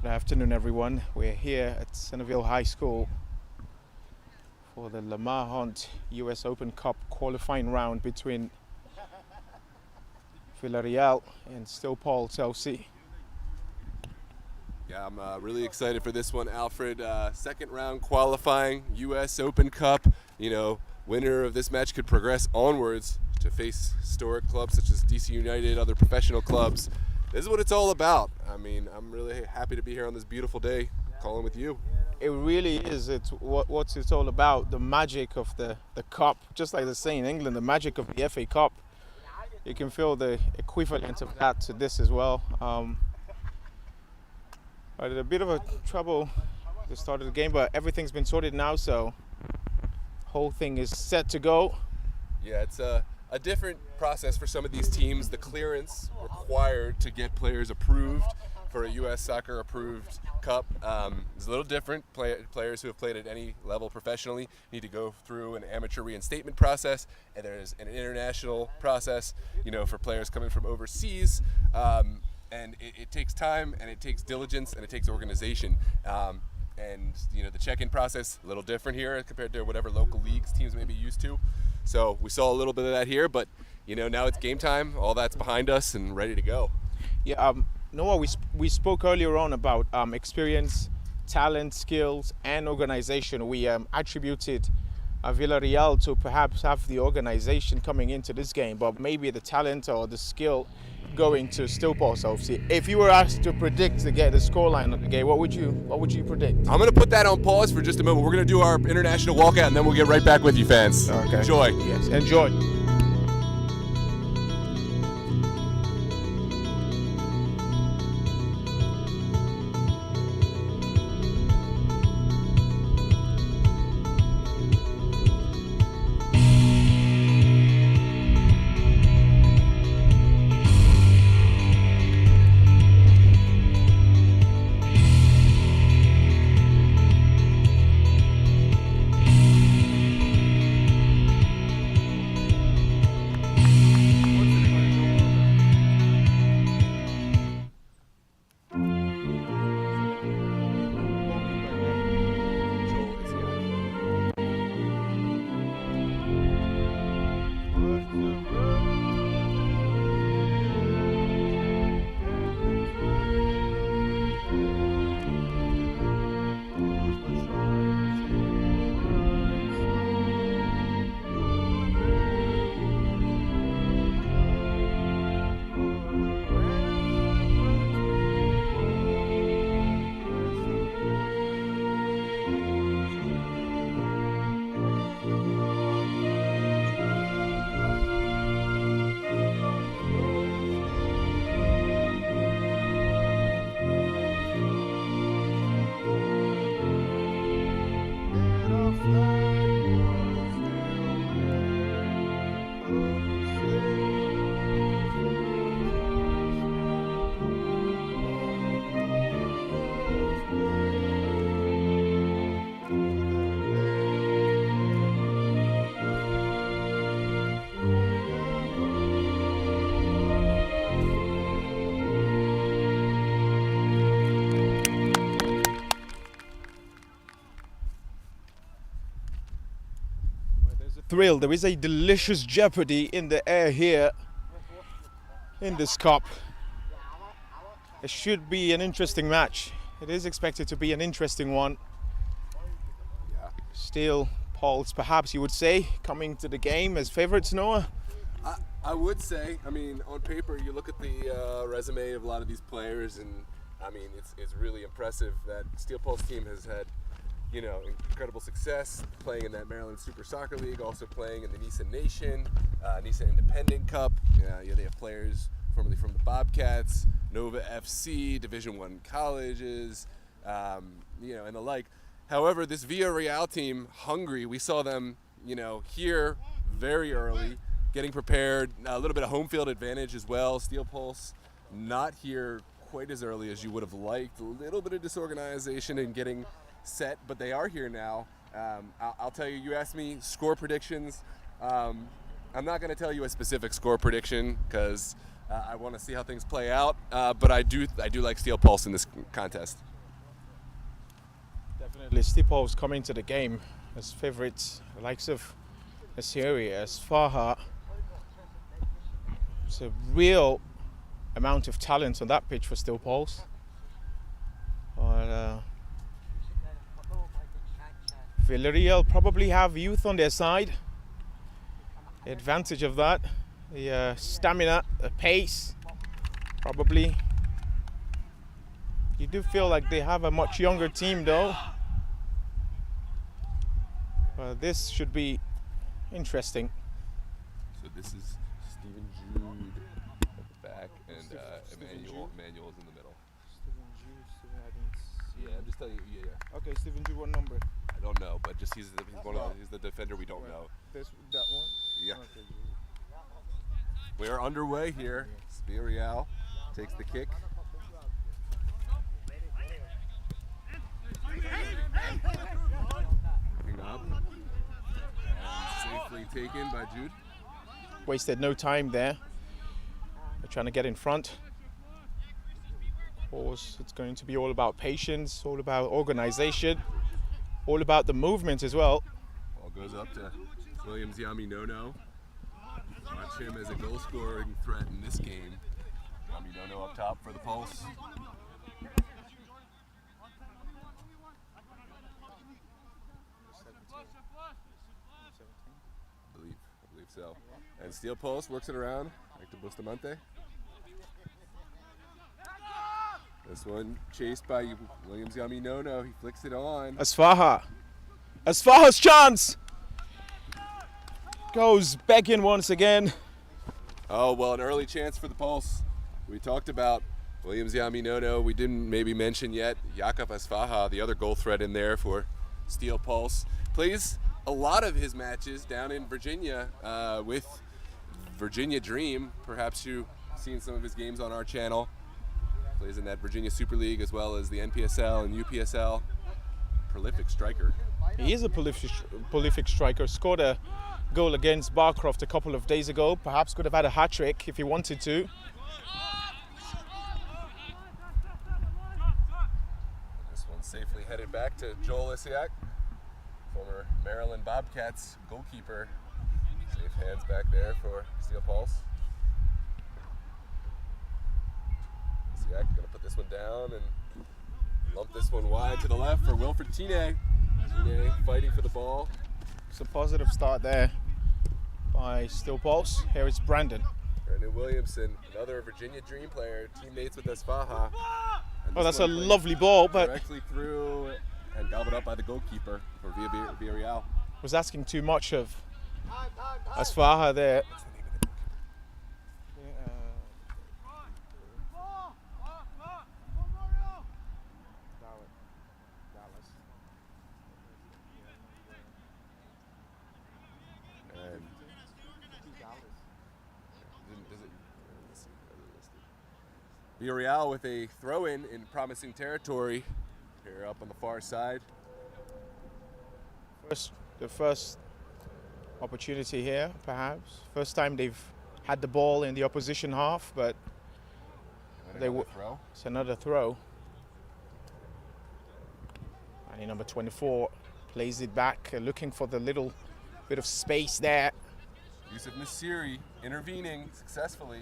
Good afternoon, everyone. We're here at Centerville High School for the Lamar Hunt US Open Cup qualifying round between Villareal and Still Paul's LC. Yeah, I'm really excited for this one, Alfred. Second round qualifying, U.S. Open Cup. You know, winner of this match could progress onwards to face historic clubs such as DC United, other professional clubs. This is what it's all about. I mean, I'm really happy to be here on this beautiful day, calling with you. It really is. It's what's it's all about. The magic of the cup, just like they say in England, the magic of the FA Cup. You can feel the equivalent of that to this as well. I had a bit of a trouble at the start of the game, but everything's been sorted now, so whole thing is set to go. Yeah, it's a different process for some of these teams. The clearance required to get players approved for a U.S. soccer approved cup is a little different. Players who have played at any level professionally need to go through an amateur reinstatement process, and there's an international process, you know, for players coming from overseas. And it takes time, and it takes diligence, and it takes organization. And you know, the check-in process a little different here compared to whatever local leagues teams may be used to. So we saw a little bit of that here, but you know, now it's game time. All that's behind us and ready to go. Yeah, Noah, we spoke earlier on about experience, talent, skills, and organization. We attributed Villareal to perhaps have the organization coming into this game, but maybe the talent or the skill going to Still Paul's LC. If you were asked to predict to get the scoreline of the game, what would you predict? I'm going to put that on pause for just a moment. We're going to do our international walkout, and then we'll get right back with you, fans. Okay. Enjoy. Yes, enjoy. Thrill. There is a delicious jeopardy in the air here in this cup. It should be an interesting match. It is expected to be an interesting one. Still Paul's, perhaps you would say, coming to the game as favorites, Noah? I would say, I mean, on paper, you look at the resume of a lot of these players, and I mean, it's really impressive that Steel Pulse team has had, you know, incredible success playing in that Maryland Super Soccer League, also playing in the Nissan Nation, Nissan Independent Cup. Yeah, they have players formerly from the Bobcats, Nova FC, Division I colleges, you know, and the like. However, this Villareal team, hungry, we saw them, you know, here very early, getting prepared, a little bit of home field advantage as well. Steel Pulse not here quite as early as you would have liked, a little bit of disorganization in getting set, but they are here now. I'll tell you, you asked me score predictions. I'm not going to tell you a specific score prediction because I want to see how things play out, but I do like Steel Pulse in this contest. Definitely Stipol's coming to the game as favourites, the likes of Mssl, as Farha. It's a real amount of talent on that pitch for Stipol's. Villareal probably have youth on their side. The advantage of that, the stamina, the pace, probably. You do feel like they have a much younger team though. This should be interesting. So this is Stephen Jude at the back, and Emmanuel's in the middle. Stephen Jude, I didn't see. Yeah, I'm just telling you. Yeah. Okay, Stephen Jude, what number? I don't know, but just he's the defender we don't know. That one? Yeah. Okay. We're underway here. Villareal takes the kick. Picking up. And safely taken by Jude. Wasted no time there. They're trying to get in front. Of course, it's going to be all about patience, all about organization, all about the movement as well. Ball goes up to Williams Yami Nono. Watch him as a goal scoring threat in this game. Yami Nono up top for the Pulse. I believe so. And Steel Pulse works it around, like to Bustamante. This one chased by Williams Yami Nono. He flicks it on. Asfaha. Asfaha's chance! Goes begging once again. Oh, well, an early chance for the Pulse. We talked about Williams Yami Nono. We didn't maybe mention yet Yakov Asfaha, the other goal threat in there for Steel Pulse. Plays a lot of his matches down in Virginia with Virginia Dream. Perhaps you've seen some of his games on our channel. Plays in that Virginia Super League as well as the NPSL and UPSL. Prolific striker. He is a prolific striker. Scored a goal against Barcroft a couple of days ago. Perhaps could have had a hat-trick if he wanted to. This one safely headed back to Joel Isiak, former Maryland Bobcats goalkeeper. Safe hands back there for Steel Pulse. Isiak gonna put this one down and lump this one wide to the left for Wilfred Tine. Tine fighting for the ball. It's a positive start there by Steel Pulse. Here is Brandon. Brandon Williamson, another Virginia Dream player, teammates with Asfaha. Oh, that's a lovely ball, but directly through and gobbled up by the goalkeeper for Villareal. was asking too much of Asfaha there. Villareal with a throw-in in promising territory here up on the far side. The first opportunity here, perhaps. First time they've had the ball in the opposition half, but it's another throw. And number 24 plays it back, looking for the little bit of space there. Yusuf Nasiri intervening successfully.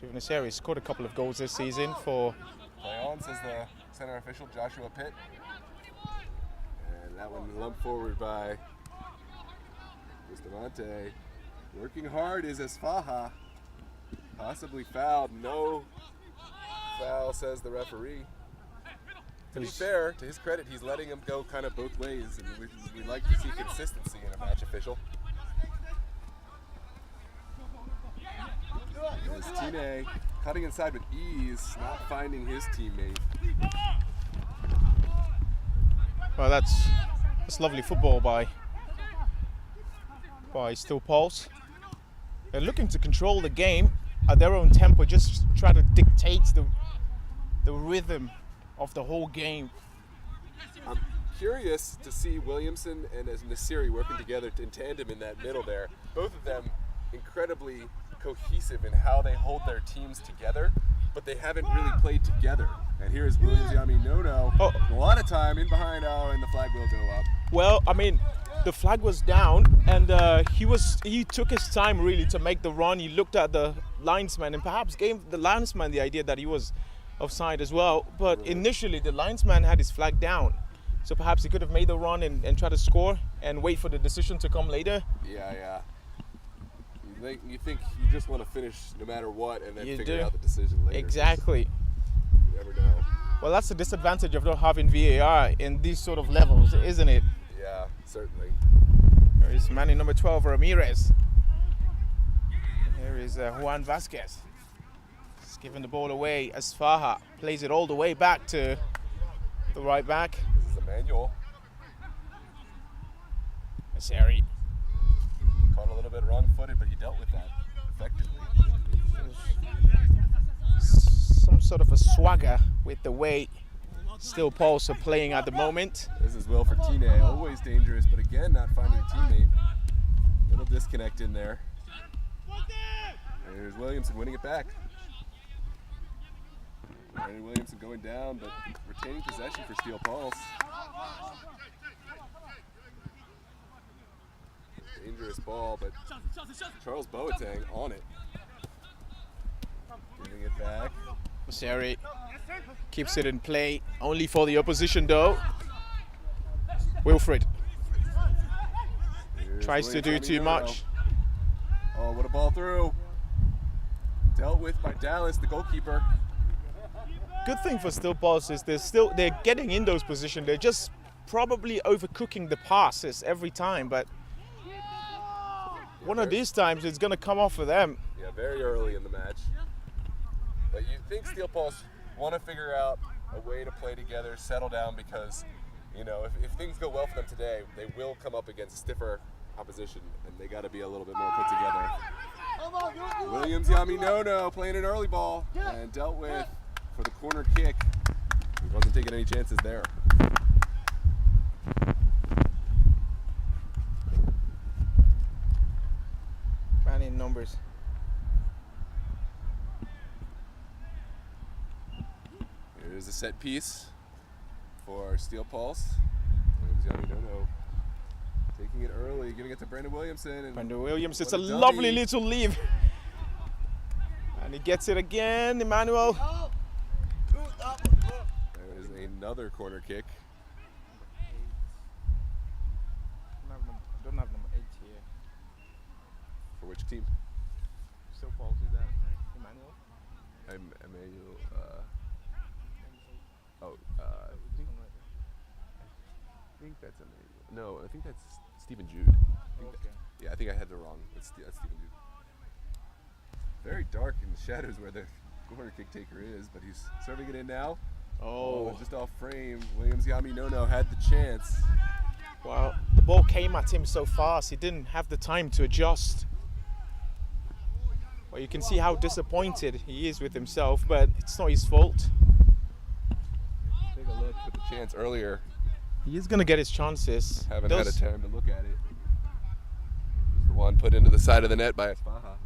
Mssl scored a couple of goals this season for... Play on, says the center official, Joshua Pitt. And that one lumped forward by Bustamante. Working hard is Asfaha. Possibly fouled. No foul, says the referee. To be fair, to his credit, he's letting him go kind of both ways. And we like to see consistency in a match official. Here's Tine cutting inside with ease, not finding his teammate. Well, that's lovely football by Steel Pulse. They're looking to control the game at their own tempo, just try to dictate the rhythm of the whole game. I'm curious to see Williamson and Nasiri working together in tandem in that middle there. Both of them incredibly cohesive in how they hold their teams together. but they haven't really played together. And here's Williams Yami No-No. Oh. A lot of time in behind, and the flag will go up. Well, I mean, the flag was down, and he took his time really to make the run. He looked at the linesman and perhaps gave the linesman the idea that he was offside as well. But initially, the linesman had his flag down, so perhaps he could have made the run and try to score and wait for the decision to come later. Yeah. You think you just want to finish no matter what, and then figure out the decision later. Exactly. You never know. Well, that's the disadvantage of not having VAR in these sort of levels, isn't it? Yeah, certainly. There is man in number 12, Ramirez. Here is Juan Vasquez. He's giving the ball away. Asfaha plays it all the way back to the right back. This is Emmanuel. Mssl. Caught a little bit wrong-footed, but he dealt with that effectively. Some sort of a swagger with the way Steel Pulse are playing at the moment. This is Will for Tine, always dangerous, but again, not finding a teammate. Little disconnect in there. There's Williamson winning it back. Brandon Williamson going down, but retaining possession for Steel Pulse. Dangerous ball, but Charles Boateng on it. Giving it back. Mssl keeps it in play, only for the opposition though. Wilfred tries to do too much. Oh, what a ball through. Dealt with by Dallas, the goalkeeper. Good thing for Steel Pulse is they're getting in those positions. They're just probably overcooking the passes every time, but one of these times it's going to come off for them. Yeah, very early in the match. But you think Steel Pulse want to figure out a way to play together, settle down, because, you know, if things go well for them today, they will come up against stiffer opposition, and they got to be a little bit more put together. Williams Yami No playing an early ball and dealt with for the corner kick. He wasn't taking any chances there. Man in numbers. Here's a set piece for Steel Pulse. Williams Yami No taking it early, giving it to Brandon Williamson. And Brandon Williams, it's what a dummy. lovely little leave. And he gets it again, Emmanuel. There is another corner kick. I don't have number 8 here. For which team? Steel Pulse, is that Emmanuel? Emmanuel. I think that's Emmanuel. No, I think that's Stephen Jude. I think I had the wrong. That's Stephen Jude. Very dark in the shadows where the corner kick taker is, but he's serving it in now. Oh, just off frame. Williams Yami No had the chance. Well, the ball came at him so fast, he didn't have the time to adjust. Well, you can see how disappointed he is with himself, but it's not his fault. Take a look at the chance earlier. He is going to get his chances. Haven't had a time to look at it. There's the one put into the side of the net by Asfaha.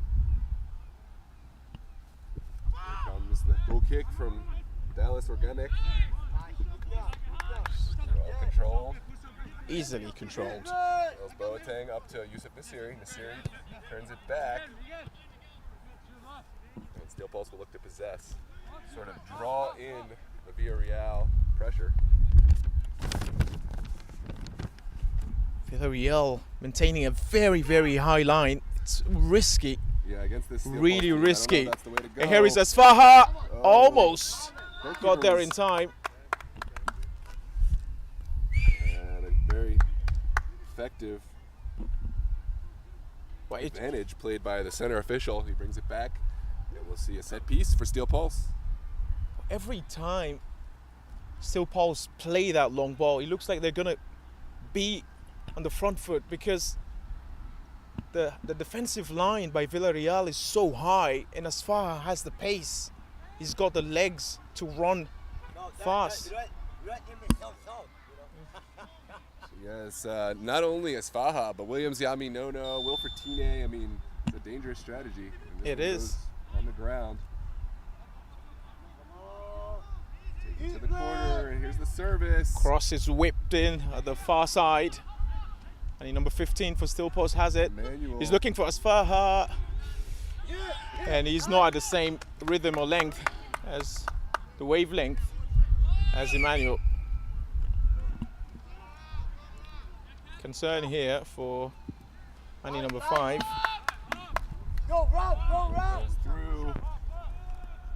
Here comes the goal kick from Dallas Organic. Well controlled. Easily controlled. Charles Boateng up to Yusuf Mssl. Mssl turns it back. And Steel Pulse will look to possess. Sort of draw in the Villareal pressure. Villareal maintaining a very, very high line. It's risky. Yeah, against this really risky. That's the way to go. And here is Asfaha. Almost got there in time. And a very effective advantage played by the center official. He brings it back, and we'll see a set piece for Steel Pulse. Every time Steel Pulse play that long ball, it looks like they're going to be on the front foot because the defensive line by Villareal is so high, and Asfaha has the pace. He's got the legs to run fast. Yes, not only Asfaha, but Williams Yami No, Wilfred Tine. I mean, it's a dangerous strategy. It is. On the ground. to the corner, and here's the service. Cross is whipped in at the far side. And number 15 for Steel Post has it. Emmanuel. He's looking for Asfaha. And he's not at the same rhythm or length as the wavelength as Emmanuel. Concern here for number 5. Go, Rob, go, Rob! Goes through,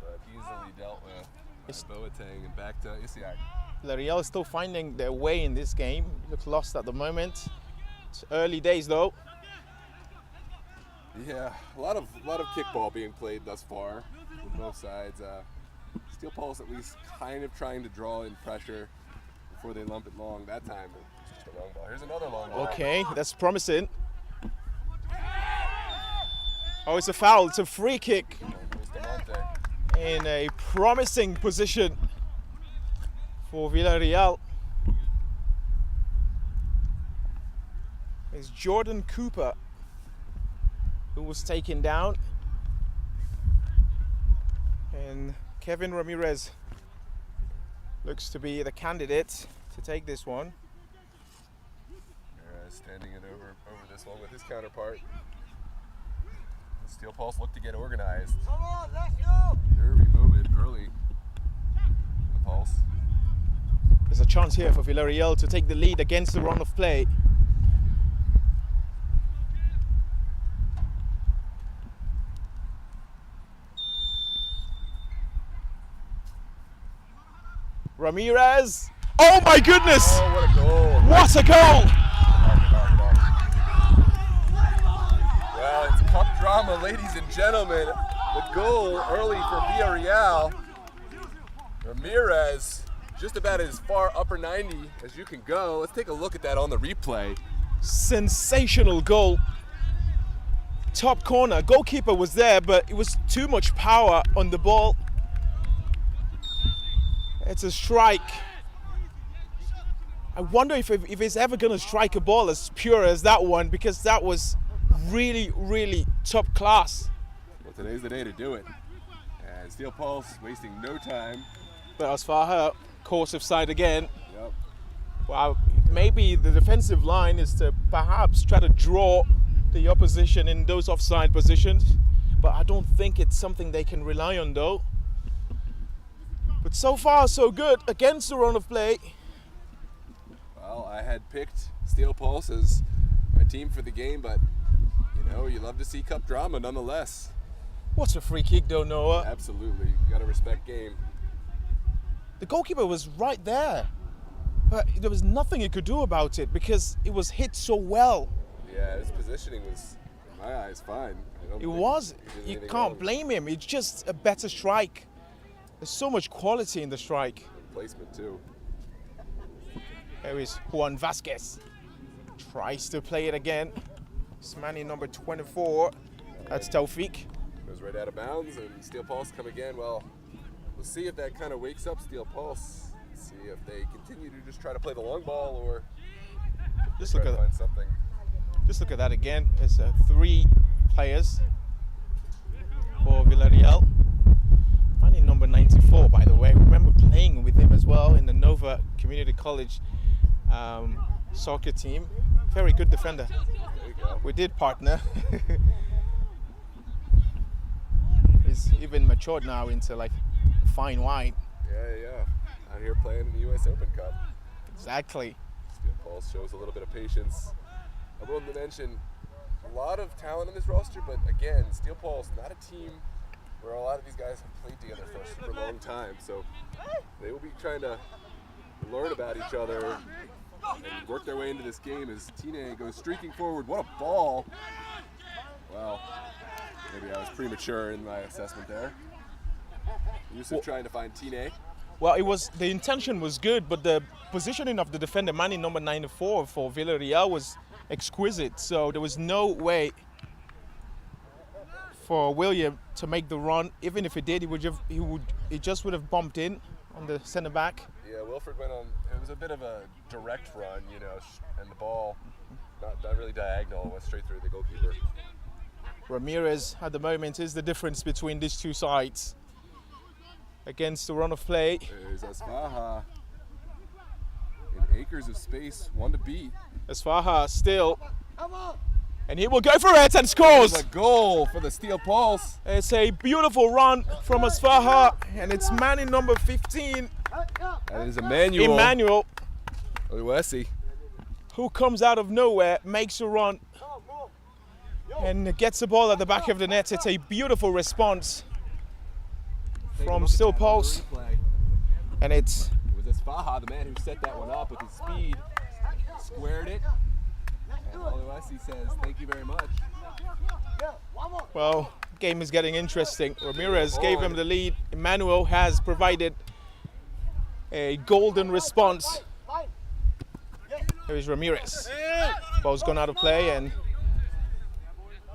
but easily dealt with by Boateng and back to Isiak. Villareal is still finding their way in this game. Looks lost at the moment. It's early days though. Yeah, a lot of kickball being played thus far from both sides. Steel Pulse at least kind of trying to draw in pressure before they lump it long. That time it's just a long ball. Here's another long ball. Okay, that's promising. Oh, it's a foul. It's a free kick in a promising position for Villareal. It's Jordan Cooper who was taken down, and Kevin Ramirez looks to be the candidate to take this one. Standing it over this one with his counterpart. Steel Pulse look to get organized. Come on, let's go! Nervy moment early. The Pulse. There's a chance here for Villareal to take the lead against the run of play. Ramirez! Oh my goodness! Oh, what a goal! What a goal! Well, it's cup drama, ladies and gentlemen. The goal early for Villareal. Ramirez, just about as far upper 90 as you can go. Let's take a look at that on the replay. Sensational goal. Top corner. Goalkeeper was there, but it was too much power on the ball. It's a strike. I wonder if he's ever going to strike a ball as pure as that one, because that was really, really top class. Well, today's the day to do it. And Steel Pulse wasting no time. But as far her course of side again. Yep. Well, maybe the defensive line is to perhaps try to draw the opposition in those offside positions, but I don't think it's something they can rely on though. But so far so good against the run of play. Well, I had picked Steel Pulse as my team for the game, but you know, you love to see cup drama nonetheless. What's a free kick though, Noah? Absolutely, you gotta respect game. The goalkeeper was right there, but there was nothing he could do about it because it was hit so well. Yeah, his positioning was, in my eyes, fine. It was. You can't blame him. It's just a better strike. There's so much quality in the strike. Placement too. There is Juan Vasquez. Tries to play it again. It's man in number 24. That's Taufik. Goes right out of bounds, and Steel Pulse come again. Well, we'll see if that kind of wakes up Steel Pulse. See if they continue to just try to play the long ball, or Just try look to at find something. Just look at that again. It's 3 players for Villareal. Man in number 94, by the way. I remember playing with him as well in the Nova Community College soccer team. Very good defender. There you go. We did partner. He's even matured now into like fine wine. Yeah. Out here playing in the US Open Cup. Exactly. Steel Pulse shows a little bit of patience. I wanted to mention a lot of talent on this roster, but again, Steel Pulse, not a team where a lot of these guys have played together for a super long time. So they will be trying to learn about each other and work their way into this game as Tine goes streaking forward. What a ball. Well, maybe I was premature in my assessment there. Yusuf trying to find Tine. Well, the intention was good, but the positioning of the defender, man in number 94 for Villareal, was exquisite. So there was no way for William to make the run. Even if he did, he just would have bumped in on the center back. Yeah, Wilfred went on. It was a bit of a direct run, you know, and the ball not really diagonal, went straight through the goalkeeper. Ramirez at the moment is the difference between these two sides. against the run of play. There's Asfaha. In acres of space, one to beat. Asfaha still, Come on. and he will go for it and scores. There's a goal for the Steel Pulse. It's a beautiful run from Asfaha, and it's man in number 15, That is Emmanuel. Emmanuel, Oluwesi. who comes out of nowhere, makes a run, and gets the ball at the back of the net. It's a beautiful response from Steel Pulse, and it's It was Asfaha, the man who set that one up with his speed, squared it, and Oluwesi says, thank you very much. well, game is getting interesting. Ramirez gave him the lead. Emmanuel has provided a golden response. Here is Ramirez. Ball's gone out of play, and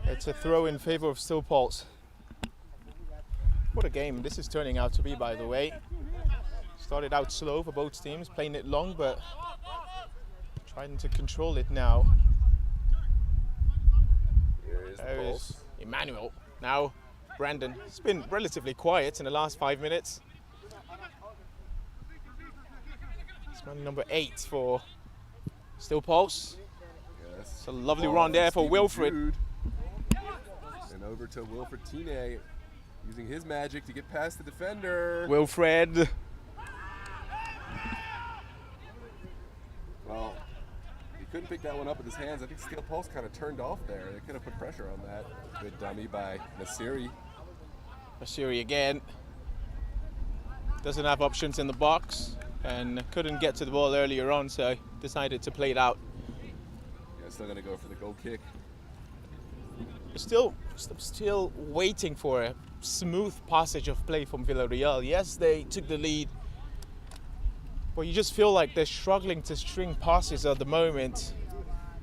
it's a throw in favor of Steel Pulse. What a game this is turning out to be, by the way. Started out slow for both teams, playing it long, but trying to control it now. Here's the There Pulse. is Emmanuel. Now Brandon. It's been relatively quiet in the last 5 minutes. It's man number 8 for Steel Pulse. Yes. It's a lovely Ball run there from for Stephen Wilfred. Jude. And over to Wilfred Tine, using his magic to get past the defender. Wilfred. Well, he couldn't pick that one up with his hands. I think Steel Pulse kind of turned off there. They could have put pressure on that. Good dummy by Mssl. Asiri again. Doesn't have options in the box and couldn't get to the ball earlier on, so decided to play it out. Yeah, still going to go for the goal kick. Still waiting for a smooth passage of play from Villareal. Yes, they took the lead, but you just feel like they're struggling to string passes at the moment.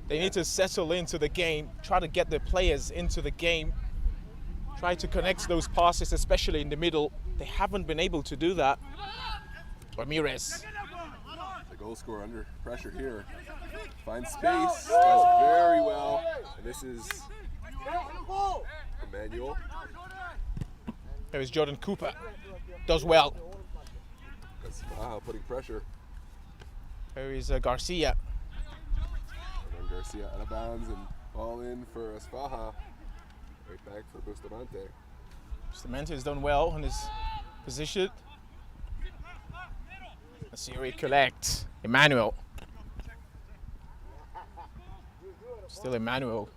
They need to settle into the game, try to get their players into the game, try to connect those passes, especially in the middle. They haven't been able to do that. Ramirez. The goal scorer under pressure here. Finds space, does very well. And this is Emmanuel. There is Jordan Cooper. Does well. That's putting pressure. There is Garcia. And then Garcia out of bounds and ball in for Asfaha. Right back for Bustamante. Bustamante has done well on his position. Asiri collects. Emmanuel. Still Emmanuel.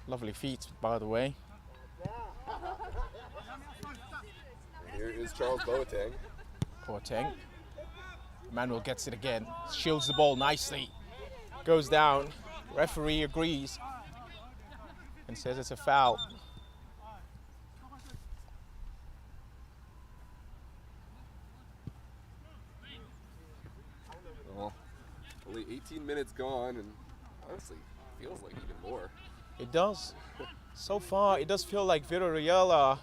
Lovely feet, by the way. And here is Charles Boateng. Boateng. Emmanuel gets it again. Shields the ball nicely. Goes down. Referee agrees and says it's a foul. Well, only 18 minutes gone, and honestly, feels like even more. It does. So far, it does feel like Villareal are...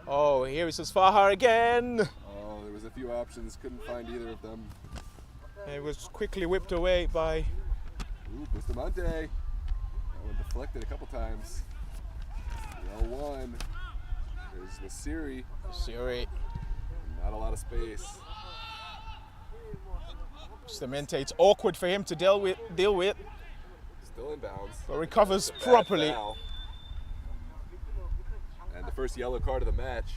Oh, here is Asfaha again. Oh, there was a few options, couldn't find either of them. It was quickly whipped away by... Ooh, Bustamante. That one deflected a couple times. 0-1. There's Mssl. Siri. Not a lot of space. Bustamante, it's awkward for him to deal with, Still in bounds. but recovers It's a bad properly. foul. And the first yellow card of the match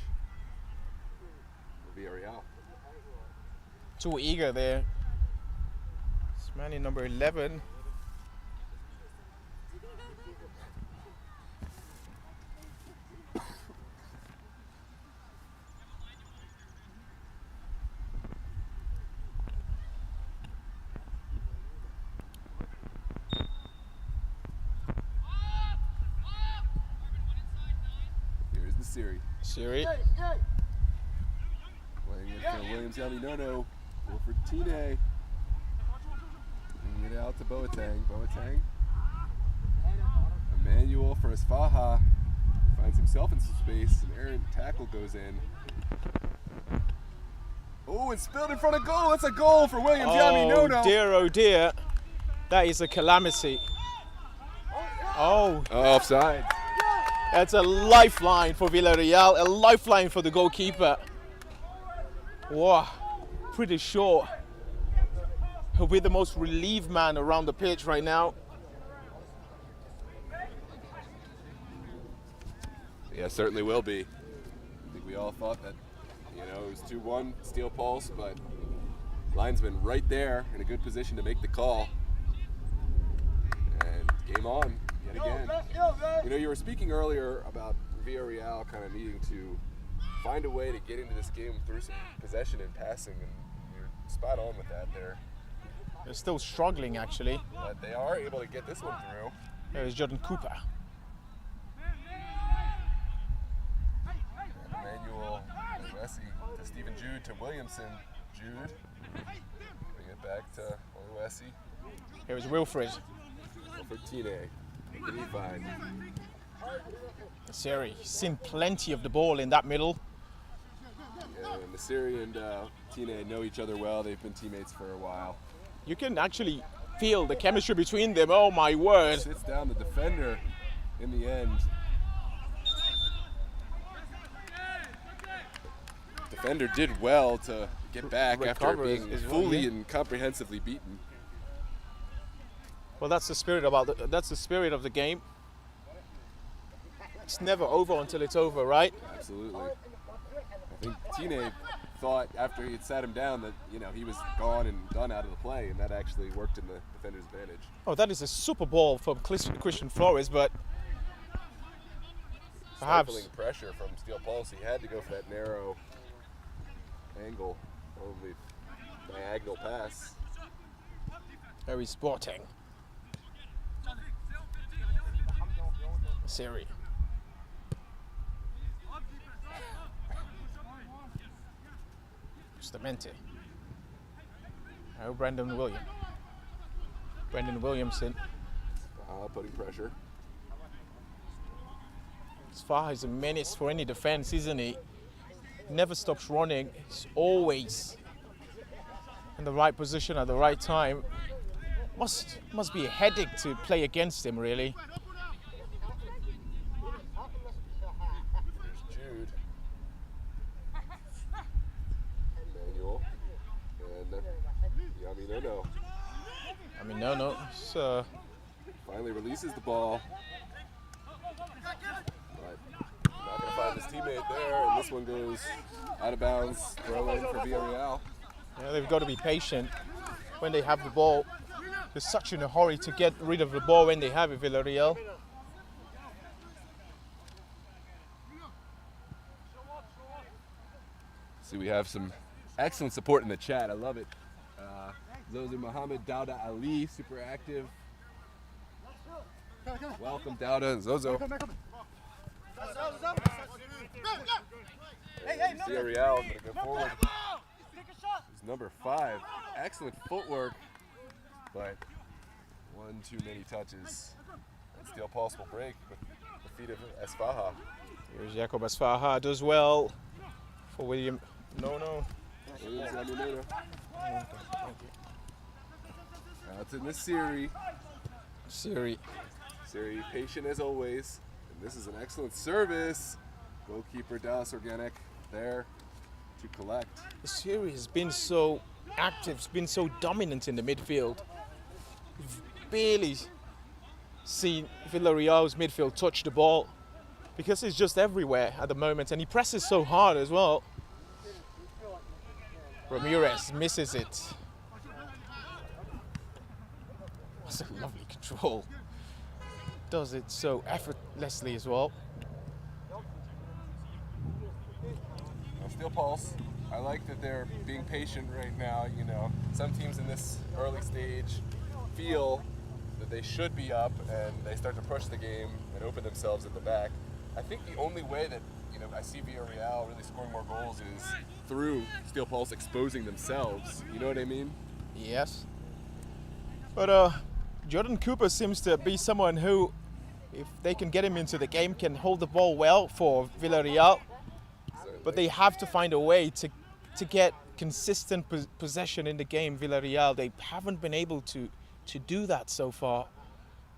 for Villareal. Too eager there. It's man in number 11. Here's Mssl. Siri. Playing it for Williams Yaminono. Wilfred Tine. Bringing it out to Boateng. Boateng. Emmanuel for Asfaha. Finds himself in some space. An errant tackle goes in. Oh, it's spilled in front of goal. That's a goal for Williams Yaminono. Oh dear. That is a calamity. Oh, Offside. That's a lifeline for Villareal, a lifeline for the goalkeeper. Wow, pretty sure he'll be the most relieved man around the pitch right now. Yeah, certainly will be. I think we all thought that, you know, it was 2-1 Steel Pulse, but linesman right there in a good position to make the call. And game on yet again. You know, you were speaking earlier about Villareal kind of needing to find a way to get into this game through some possession and passing, and you're spot on with that there. They're still struggling, actually. But they are able to get this one through. There's Jordan Cooper. Emmanuel Messi to Stephen Jude to Williamson. Jude. Bring it back to Oluwesi. Here's Wilfred. Wilfred Tine. What did he find? Seri, seen plenty of the ball in that middle. Yeah, Mssl and Tine know each other well. They've been teammates for a while. You can actually feel the chemistry between them. Oh my word. Sits down the defender in the end. Defender did well to get back after Recover being as well, fully yeah. and comprehensively beaten. Well, that's the spirit that's the spirit of the game. It's never over until it's over, right? Absolutely. I think Tine thought after he had sat him down that, you know, he was gone and done out of the play, and that actually worked in the defender's advantage. Oh, that is a super ball from Christian Flores, but perhaps Stifling pressure from Steel Pulse. He had to go for that narrow angle, probably diagonal pass. very sporting. Seri. Stamente. Oh, Brendan Williamson. Putting pressure. As far as a menace for any defense, isn't he? Never stops running. He's always in the right position at the right time. Must be a headache to play against him, really. There's Jude. Emmanuel. And No. So finally releases the ball. But not going to find his teammate there, and this one goes out of bounds. Throw in for Villareal. yeah, they've got to be patient when they have the ball. They're such in a hurry to get rid of the ball when they have it, Villareal. See, we have some excellent support in the chat. I love it. Zozo Muhammad, Dauda Ali, super active. Welcome, Dauda and Zozo. Villareal going to go forward. It's number 5. Excellent footwork, but one too many touches. And Steel Pulse will break with the feet of Esfaha. Here's Jacob Asfaha, does well for William. No. Williams Laminota. It's in this series. Seri. Seri, patient as always. And this is an excellent service. Goalkeeper Dallas Organic there to collect. Seri has been so active, has been so dominant in the midfield. We've barely seen Villareal's midfield touch the ball because he's just everywhere at the moment, and he presses so hard as well. Ramirez misses it. That's a lovely control. Does it so effortlessly as well. Steel Pulse, I like that they're being patient right now. You know, some teams in this early stage feel that they should be up and they start to push the game and open themselves at the back. I think the only way that, you know, I see Villareal really scoring more goals is through Steel Pulse exposing themselves. You know what I mean? Yes. But Jordan Cooper seems to be someone who, if they can get him into the game, can hold the ball well for Villareal. But they have to find a way to get consistent possession in the game, Villareal. They haven't been able to do that so far.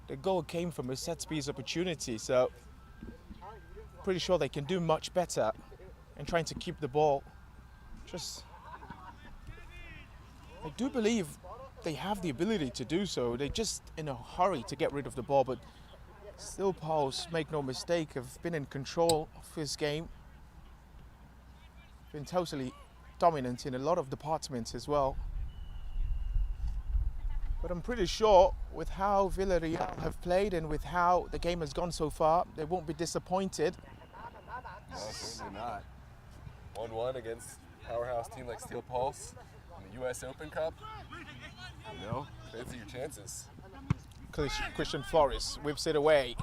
The goal came from a set-piece opportunity, so pretty sure they can do much better in trying to keep the ball. I do believe they have the ability to do so. They're just in a hurry to get rid of the ball, but still Pulse, make no mistake, have been in control of his game. Been totally dominant in a lot of departments as well. But I'm pretty sure with how Villareal have played and with how the game has gone so far, they won't be disappointed. No, certainly not. 1-1 against powerhouse team like Steel Pulse in the US Open Cup. You know, fancy your chances. Christian Flores whips it away.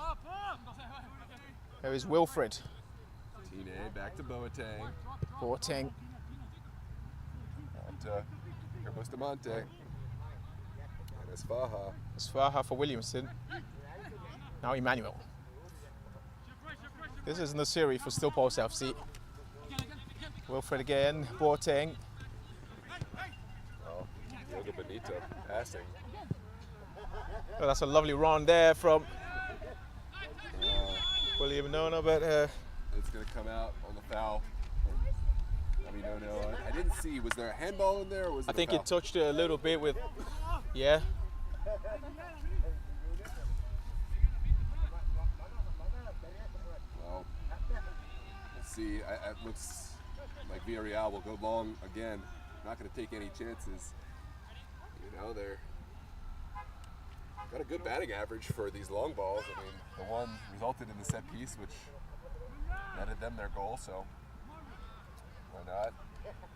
There is Wilfred. Tine back to Boateng. Boateng. On to Bustamante. And Esfaha. Esfaha for Williamson. Now Emmanuel. This is Nasiri for Steel Pulse FC. Wilfred again. Boateng. Oh, Diogo Benito passing. Oh, that's a lovely run there from William Nono, but it's going to come out on the foul. I mean, no. I didn't see. Was there a handball in there? Or was it I think a foul? it touched it a little bit with, yeah. Well, let's see. It looks like Villareal will go long again. Not going to take any chances. You know, they're got a good batting average for these long balls. I mean, the one resulted in the set piece, which netted them their goal, so why not?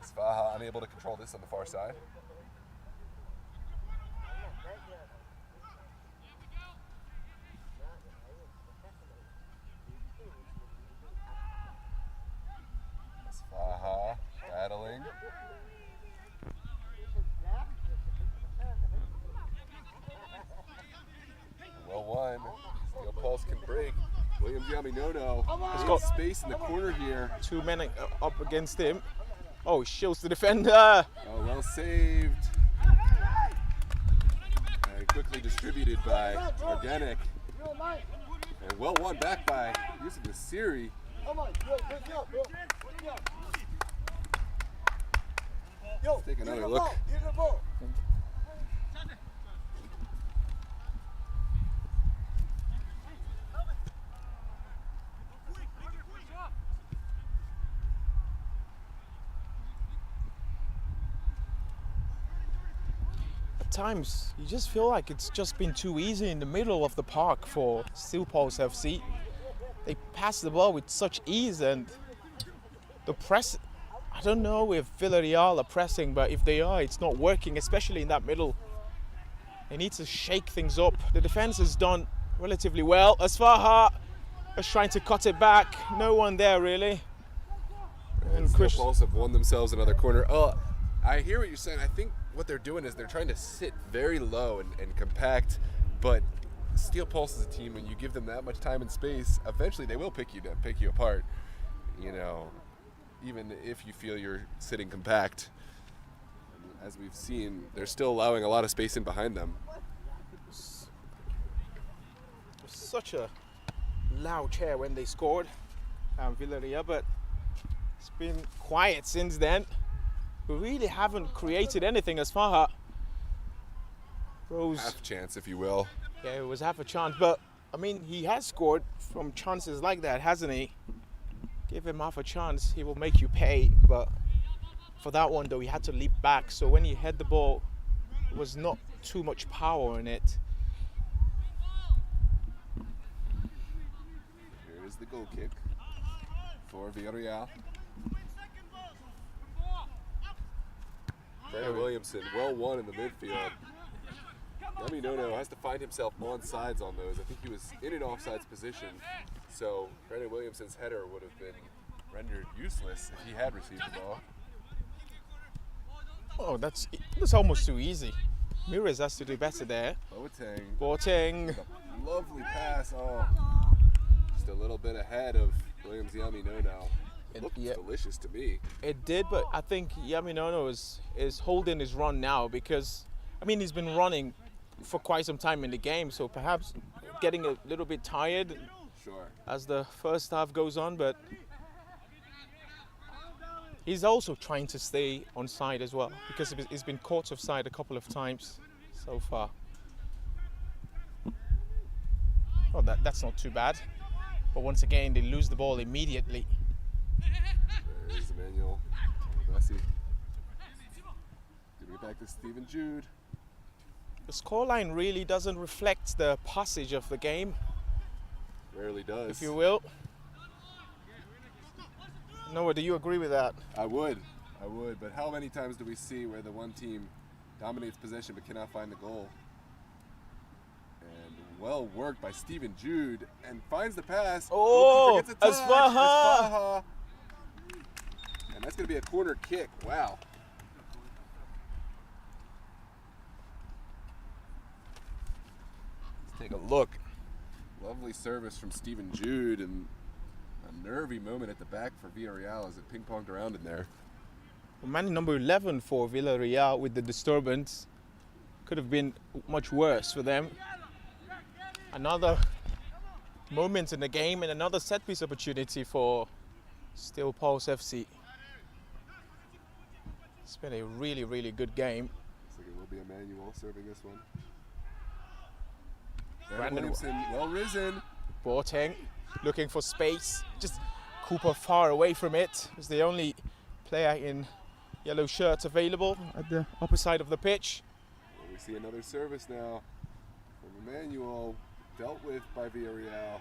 Esfaha unable to control this on the far side. Esfaha battling. Well won. Steel Pulse can break. William Giaminono has got space in the corner here. 2 men up against him. Oh, he shields the defender. Oh, well saved. And quickly distributed by Organic. And well won back by Yusuf Nasiri. Let's take another look. Times you just feel like it's just been too easy in the middle of the park for Steel Pulse FC. They pass the ball with such ease, and the press, I don't know if Villareal are pressing, but if they are, it's not working, especially in that middle. They need to shake things up. The defense has done relatively well. Esfaha is trying to cut it back. No one there really. And Steel Pulse have won themselves another corner. Oh, I hear what you're saying. I think what they're doing is they're trying to sit very low and compact, but Steel Pulse is a team, when you give them that much time and space, eventually they will pick you apart. You know, even if you feel you're sitting compact. As we've seen, they're still allowing a lot of space in behind them. Such a loud cheer when they scored, Villareal, but it's been quiet since then. We really haven't created anything as far. Rose. Half chance, if you will. Yeah, it was half a chance, but I mean, he has scored from chances like that, hasn't he? Give him half a chance, he will make you pay. But for that one, though, he had to leap back. So when he had the ball, there was not too much power in it. Here is the goal kick for Villareal. Brandon Williamson, well won in the midfield. Giaminono has to find himself on sides on those. I think he was in an offsides position, so Brandon Williamson's header would have been rendered useless if he had received the ball. Oh, that's almost too easy. Mires has to do better there. Boateng. Lovely pass. Oh, just a little bit ahead of Williams Giaminono. It looked delicious to me. It did, but I think Giaminono is holding his run now because, I mean, he's been running for quite some time in the game, so perhaps getting a little bit tired. Sure. as the first half goes on, but he's also trying to stay on side as well because he's been caught offside a couple of times so far. Oh, that's not too bad. But once again, they lose the ball immediately. There's Emmanuel. Messi. Giving it back to Stephen Jude. The scoreline really doesn't reflect the passage of the game, Rarely does. if you will. Noah, do you agree with that? I would. But how many times do we see where the one team dominates possession but cannot find the goal? And well worked by Stephen Jude and finds the pass. Oh, Goalkeeper gets a touch. Asfaha. Asfaha. And that's going to be a corner kick. Wow. Let's take a look. Lovely service from Stephen Jude and a nervy moment at the back for Villareal as it ping-ponged around in there. Man number 11 for Villareal with the disturbance. Could have been much worse for them. Another moment in the game and another set-piece opportunity for Steel Pulse FC. It's been a really, really good game. Looks like it will be Emmanuel serving this one. Brandon Williamson, well risen. Boateng looking for space. Just Cooper far away from it. He's the only player in yellow shirts available at the upper side of the pitch. Well, we see another service now from Emmanuel, dealt with by Villareal,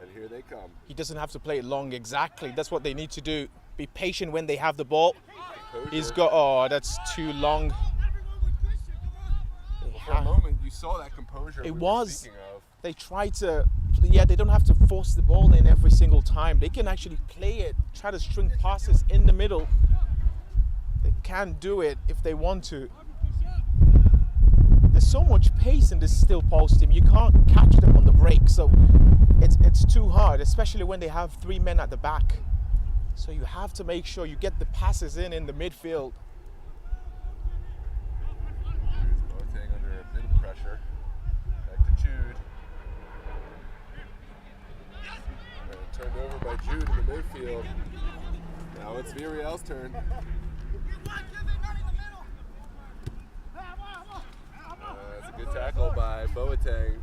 and here they come. He doesn't have to play it long exactly. That's what they need to do. Be patient when they have the ball. Composure. He's got, oh, that's too long. For a moment, you saw that composure. It we were was. speaking of. They try to, yeah, they don't have to force the ball in every single time. They can actually play it, try to string passes in the middle. They can do it if they want to. There's so much pace in this Steel Pulse team. You can't catch them on the break, so it's too hard, especially when they have 3 men at the back. So you have to make sure you get the passes in the midfield. Here's Boateng under a bit of pressure. Back to Jude. And turned over by Jude in the midfield. Now it's Villareal's turn. That's a good tackle by Boateng.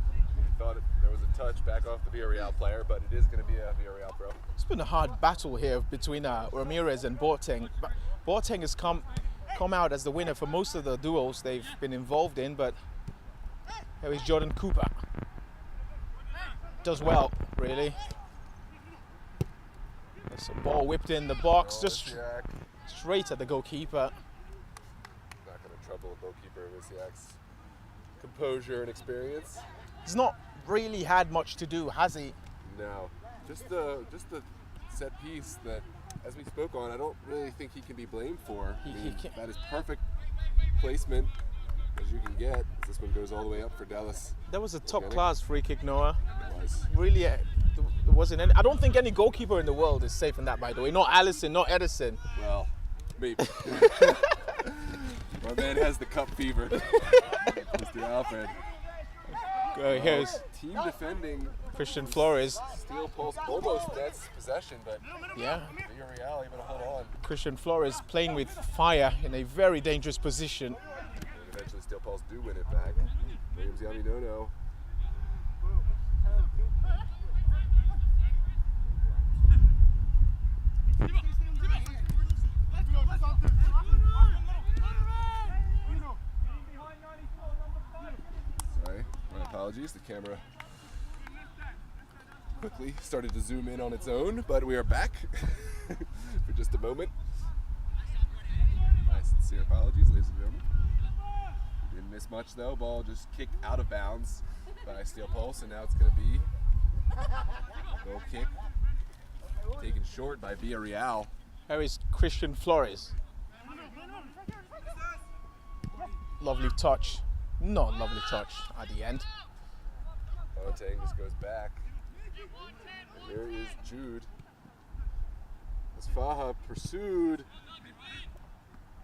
Thought there was a touch back off the Villareal player, but it is going to be a Villareal throw. It's been a hard battle here between Ramirez and Boateng. Boateng has come out as the winner for most of the duels they've been involved in, but here is Jordan Cooper. Does well, really. There's a ball whipped in the box, just Wisiak. straight at the goalkeeper. Not going to trouble a goalkeeper. Wisiak's composure and experience. He's not really had much to do, has he? No, just the set piece that, as we spoke on, I don't really think he can be blamed for. I He mean, can't. that is perfect placement as you can get. As this one goes all the way up for Dallas. That was a Organic. top-class free kick, Noah. It was. Really, there wasn't any. I don't think any goalkeeper in the world is safe in that, by the way. Not Allison, not Edison. Well, maybe. My man has the cup fever. Mr. Alfred. Here's Team defending. Christian Flores. Steel Pulse almost gets possession, but Yeah, Villareal able to hold on. Christian Flores playing with fire in a very dangerous position. And eventually Steel Pulse do win it back. Williams Yami no. Sorry, my apologies. The camera quickly started to zoom in on its own, but we are back for just a moment. My sincere apologies, ladies and gentlemen. Didn't miss much though. Ball just kicked out of bounds by Steel Pulse, and now it's going to be goal kick taken short by Villareal. Here is Christian Flores. Lovely touch. Not lovely touch at the end. Boateng just goes back. And there is Jude. Asfaha pursued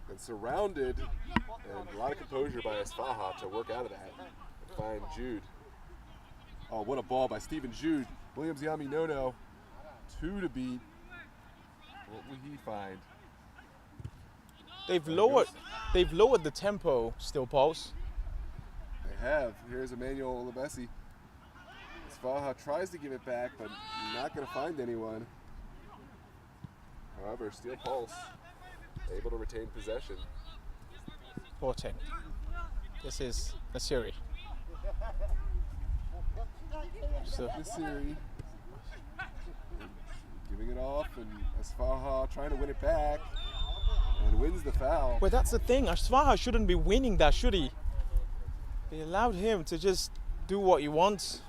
and surrounded, and a lot of composure by Asfaha to work out of that and find Jude. Oh, what a ball by Stephen Jude. Williams Yami no. 2 to beat. What will he find? They've lowered the tempo, Steel Pulse. They have. Here's Emmanuel Olabesi. Svaha tries to give it back, but not going to find anyone. However, Steel Pulse able to retain possession. Boateng. This is Nasiri. So Nasiri giving it off, and Svaha trying to win it back, and wins the foul. But that's the thing, Svaha shouldn't be winning that, should he? They allowed him to just do what he wants.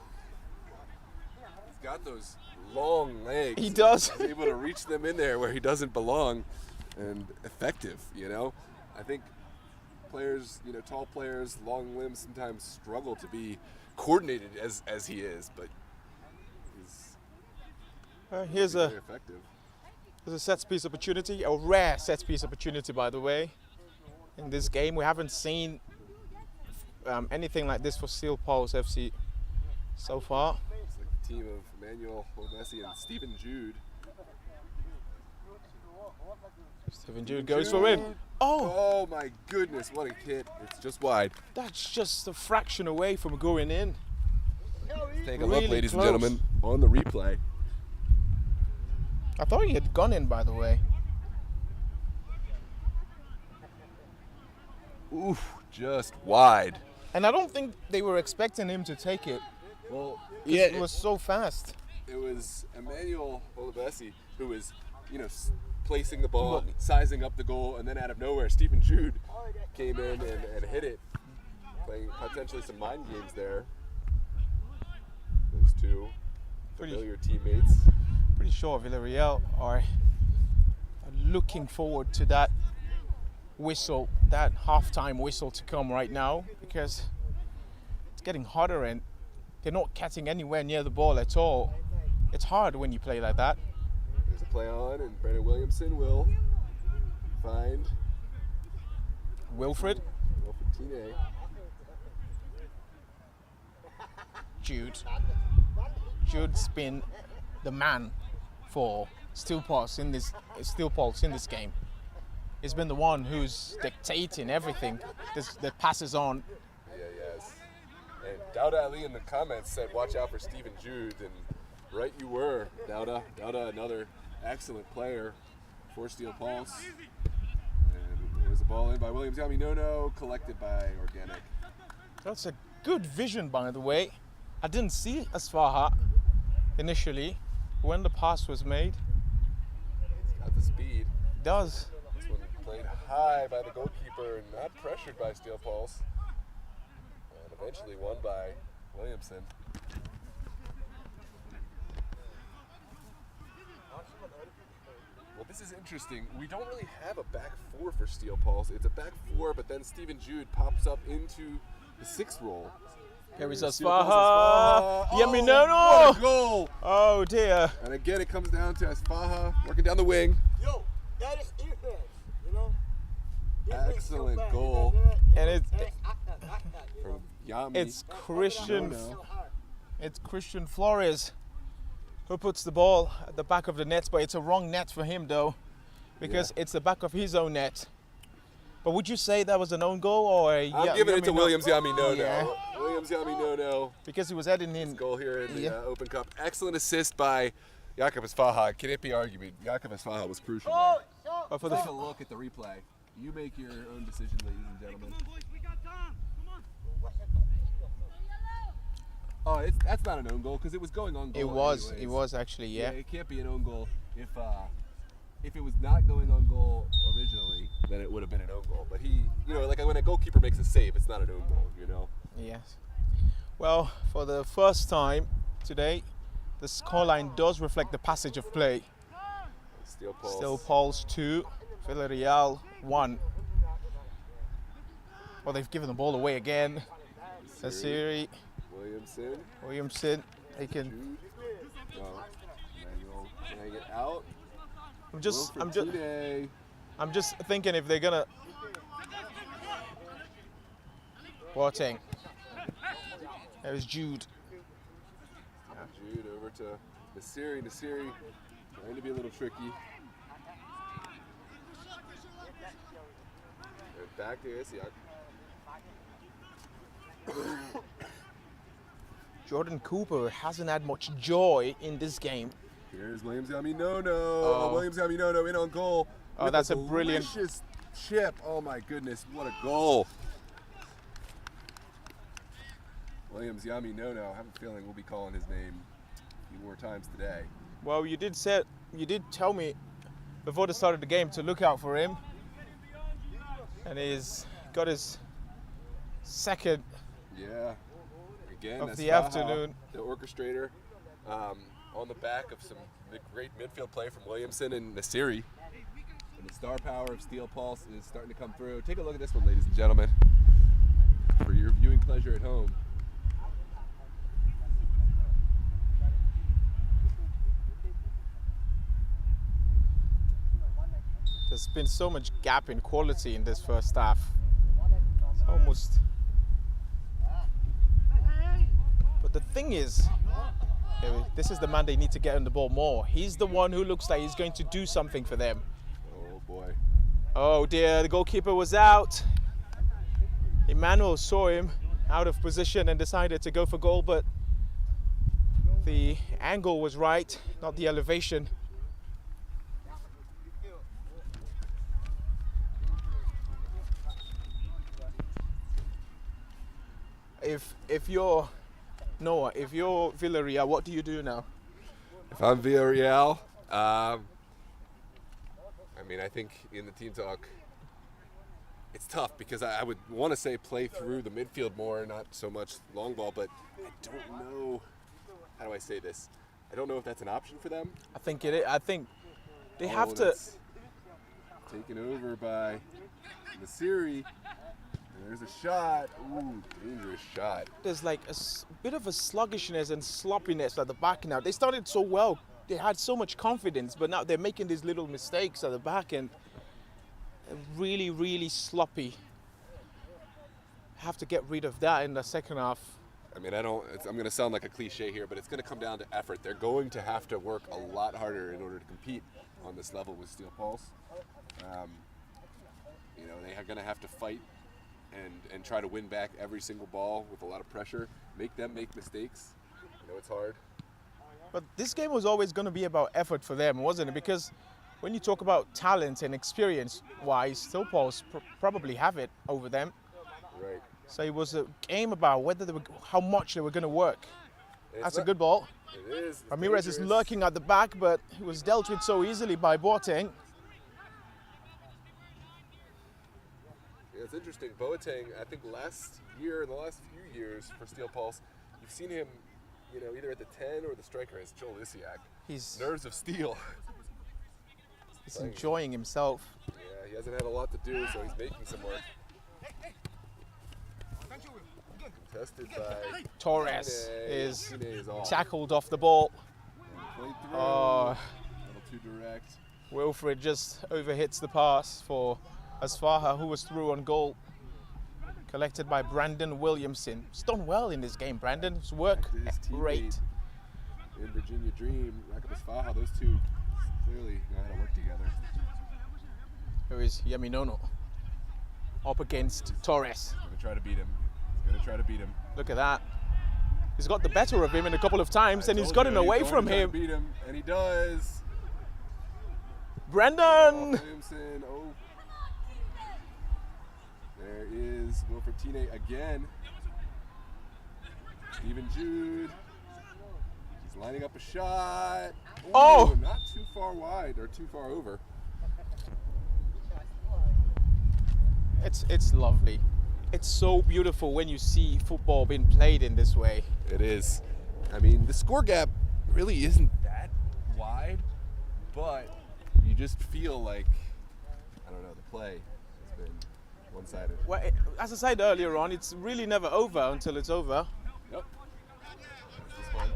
He's got those long legs. He does. He's able to reach them in there where he doesn't belong, and effective, I think players, tall players, long limbs sometimes struggle to be coordinated as he is, but he's Here's very effective. a set piece opportunity, a rare set piece opportunity, by the way. In this game, we haven't seen anything like this for Steel Pulse FC so far. It's like the team of Emmanuel Olabesi and Stephen Jude. Stephen Jude goes for it. Oh, Oh my goodness, what a hit. It's just wide. that's just a fraction away from going in. Take a Really look, ladies close. and gentlemen, on the replay. I thought he had gone in, by the way. Oof, just wide. And I don't think they were expecting him to take it. Well, It was so fast. it was Emmanuel Olabesi who was, placing the ball, sizing up the goal, and then out of nowhere, Stephen Jude came in and hit it, playing potentially some mind games there. Those two familiar teammates. Pretty sure Villareal are looking forward to that whistle, that halftime whistle to come right now, because it's getting hotter and they're not catching anywhere near the ball at all. It's hard when you play like that. There's a play on, and Brandon Williamson will find Wilfred, Tine. Jude's been the man for Steel Pulse in this game. He's been the one who's dictating everything that passes on. Yeah, yes. And Dauda Ali in the comments said, watch out for Stephen Jude, and right you were, Dauda. Dauda, another excellent player for Steel Pulse. And there's a ball in by Williams Yami no, collected by Organic. That's a good vision, by the way. I didn't see Svaha initially when the pass was made. He's got the speed. Does. This one played high by the goalkeeper and not pressured by Steel Pulse. And eventually won by Williamson. Well, this is interesting. We don't really have a back four for Steel Pulse. It's a back four, but then Stephen Jude pops up into the sixth role. Here is Steel Pulse, Svaha. Svaha. Yemi Oh, what a no. goal! Oh dear. And again, it comes down to Svaha working down the wing. Yo, that is defense, Excellent goal And from Yami. it's Christian. No. It's Christian Flores who puts the ball at the back of the net, but it's a wrong net for him though, because it's the back of his own net. But would you say that was an own goal or a I'm giving it to Williams Yami no. Yeah. Williams Yami no. Because he was heading in. Goal here in the Yeah. Open Cup. Excellent assist by Jakob Svaha. Can it be argued? Jakob Svaha was crucial Oh, there. so, But for the Take a look at the replay. You make your own decision, ladies and gentlemen. Oh, that's not an own goal because it was going on goal. it anyways. was actually, yeah. It can't be an own goal if it was not going on goal originally, then it would have been an own goal. But he, like when a goalkeeper makes a save, it's not an own goal, Yes. Well, for the first time today, the scoreline does reflect the passage of play. Steel Pulse. Steel Pulse 2, Villareal 1. Well, they've given the ball away again. Nasiri, Williamson, they can. Jude. No. Manuel getting it out. I'm just Tine. thinking if they're gonna. Boateng. There's Jude. over to Mssl. Mssl trying to be a little tricky. And back to Isiak. Jordan Cooper hasn't had much joy in this game. Here's Williams Yaminono. Williams Yaminono in on goal. Oh, that's a brilliant delicious chip. Oh my goodness, what a goal. Williams Yaminono. I have a feeling we'll be calling his name a few more times today. Well, you did tell me before the start of the game to look out for him. And he's got his second Again, of that's the Faha, afternoon. The orchestrator, on the back of some great midfield play from Williamson and Mssl. And the star power of Steel Pulse is starting to come through. Take a look at this one, ladies and gentlemen, for your viewing pleasure at home. There's been so much gap in quality in this first half. It's almost. But the thing is, this is the man they need to get on the ball more. He's the one who looks like he's going to do something for them. Oh boy. Oh dear, the goalkeeper was out. Emmanuel saw him out of position and decided to go for goal, but the angle was right, not the elevation. If you're Noah, if you're Villareal, what do you do now? If I'm Villareal, I mean, I think in the team talk, it's tough because I would want to say play through the midfield more, not so much long ball, but I don't know, how do I say this? I don't know if that's an option for them. I think it is. I think they have to. Taken over by Mssl. There's a shot. Ooh, dangerous shot. There's like a bit of a sluggishness and sloppiness at the back now. They started so well. They had so much confidence, but now they're making these little mistakes at the back and really, really sloppy. Have to get rid of that in the second half. I mean, I'm going to sound like a cliche here, but it's going to come down to effort. They're going to have to work a lot harder in order to compete on this level with Steel Pulse. You know, they are going to have to fight and try to win back every single ball with a lot of pressure, make them make mistakes. I know it's hard. But this game was always going to be about effort for them, wasn't it? Because when you talk about talent and experience-wise, Steel Pulse probably have it over them. Right. So it was a game about how much they were going to work. That's a good ball. It is. Ramirez is lurking at the back, but it was dealt with so easily by Boateng. Yeah, it's interesting. Boateng, I think last year, in the last few years for Steel Pulse, you've seen him, you know, either at the 10 or the striker as Joel Isiak. He's nerves of steel. He's enjoying himself. Yeah, he hasn't had a lot to do, so he's making some work. Contested by Torres is off. tackled off the ball. Played through. Oh, A little too direct. Wilfred just overhits the pass for Asfaha, who was through on goal. Collected by Brandon Williamson. He's done well in this game, Brandon. His work great. In Virginia Dream, Rakib Asfaha, those two clearly know how to work together. Here is Yaminono up against Torres. He's gonna try to beat him. He's gonna try to beat him. Look at that. He's got the better of him in a couple of times, and he's gotten away from him. Beat him, and he does. Brandon! Williamson, oh. There is Wilfred Tine again. Stephen Jude. He's lining up a shot. Ooh, oh! Not too far wide or too far over. It's lovely. It's so beautiful when you see football being played in this way. It is. I mean, the score gap really isn't that wide, but you just feel like, I don't know, the play has been one-sided. Well, as I said earlier on, it's really never over until it's over. Yep. This one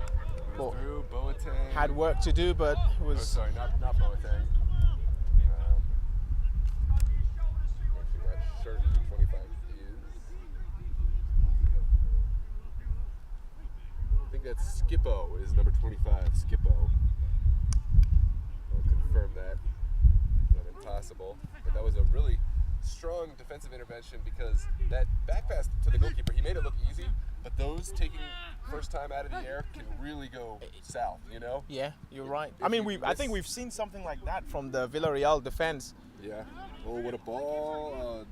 goes through. Boateng. Had work to do, but it was. Oh, sorry, not Boateng. Actually, not sure who 25 is. I think think that's Skippo is number 25. Skippo. I'll confirm that. Not impossible. But that was a really strong defensive intervention because that back pass to the goalkeeper, he made it look easy, but those taking first time out of the air can really go south, you know? Yeah, you're right. I mean, I think we've seen something like that from the Villareal defense. Yeah. Oh, what a ball.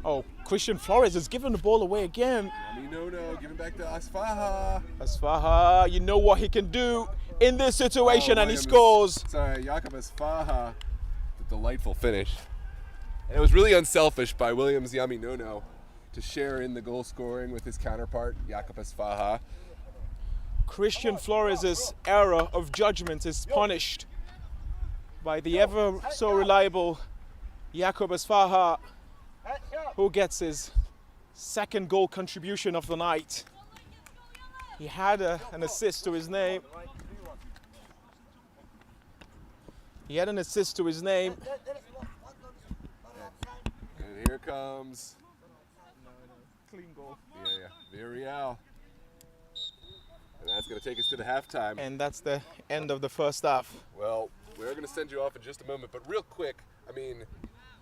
Oh, Christian Flores has given the ball away again. No, give it back to Asfaha. Asfaha, you know what he can do in this situation, and he scores. Jakob Asfaha. The delightful finish. And it was really unselfish by Williams Yaminono to share in the goal scoring with his counterpart, Jakob Asfaha. Christian Flores' error of judgment is punished by the ever so reliable Jakob Asfaha, who gets his second goal contribution of the night. He had an assist to his name. He had an assist to his name. And here comes Clean goal. Villareal. And that's going to take us to the halftime. And that's the end of the first half. Well, we're going to send you off in just a moment, but real quick, I mean,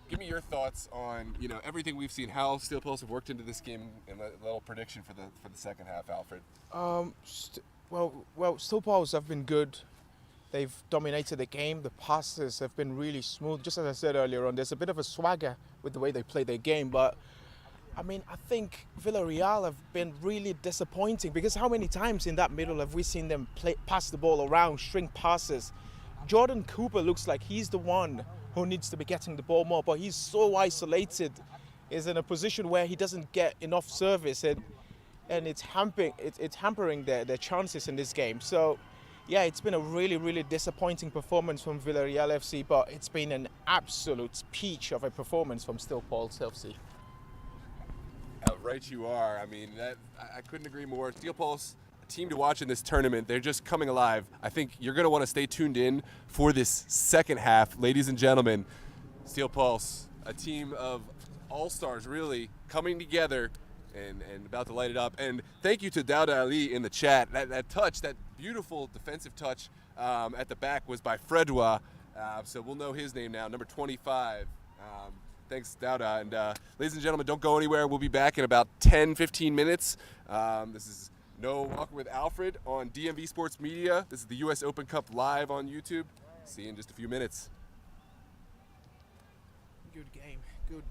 give me your thoughts on, you know, everything we've seen, how Steel Pulse have worked into this game, and a little prediction for the second half, Alfred. Well, Steel Pulse have been good. They've dominated the game. The passes have been really smooth. Just as I said earlier on, there's a bit of a swagger with the way they play their game. But, I mean, I think Villareal have been really disappointing because how many times in that middle have we seen them pass the ball around, string passes? Jordan Cooper looks like he's the one who needs to be getting the ball more, but he's so isolated. He's in a position where he doesn't get enough service, and it's hampering their chances in this game. So, yeah, it's been a really, really disappointing performance from Villareal FC, but it's been an absolute peach of a performance from Steel Pulse FC. Right you are. I mean, I couldn't agree more. Steel Pulse, a team to watch in this tournament. They're just coming alive. I think you're going to want to stay tuned in for this second half. Ladies and gentlemen, Steel Pulse, a team of all-stars really coming together and about to light it up. And thank you to Dauda Ali in the chat. That touch, that beautiful defensive touch at the back was by Fredwa. So we'll know his name now, number 25. Thanks, Dauda. And ladies and gentlemen, don't go anywhere. We'll be back in about 10-15 minutes. This is No Walking with Alfred on DMV Sports Media. This is the U.S. Open Cup live on YouTube. See you in just a few minutes. Good game. Good.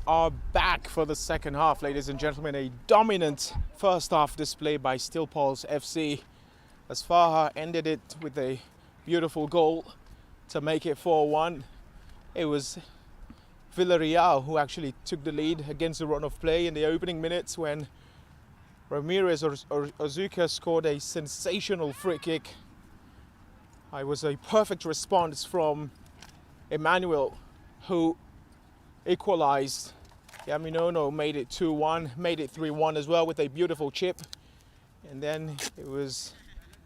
Are back for the second half, ladies and gentlemen. A dominant first half display by Steel Pulse FC. As Faha ended it with a beautiful goal to make it 4-1. It was Villareal who actually took the lead against the run of play in the opening minutes when Ramirez Ozuka scored a sensational free kick. It was a perfect response from Emmanuel, who equalized. Yaminono made it 2-1, made it 3-1 as well with a beautiful chip. And then it was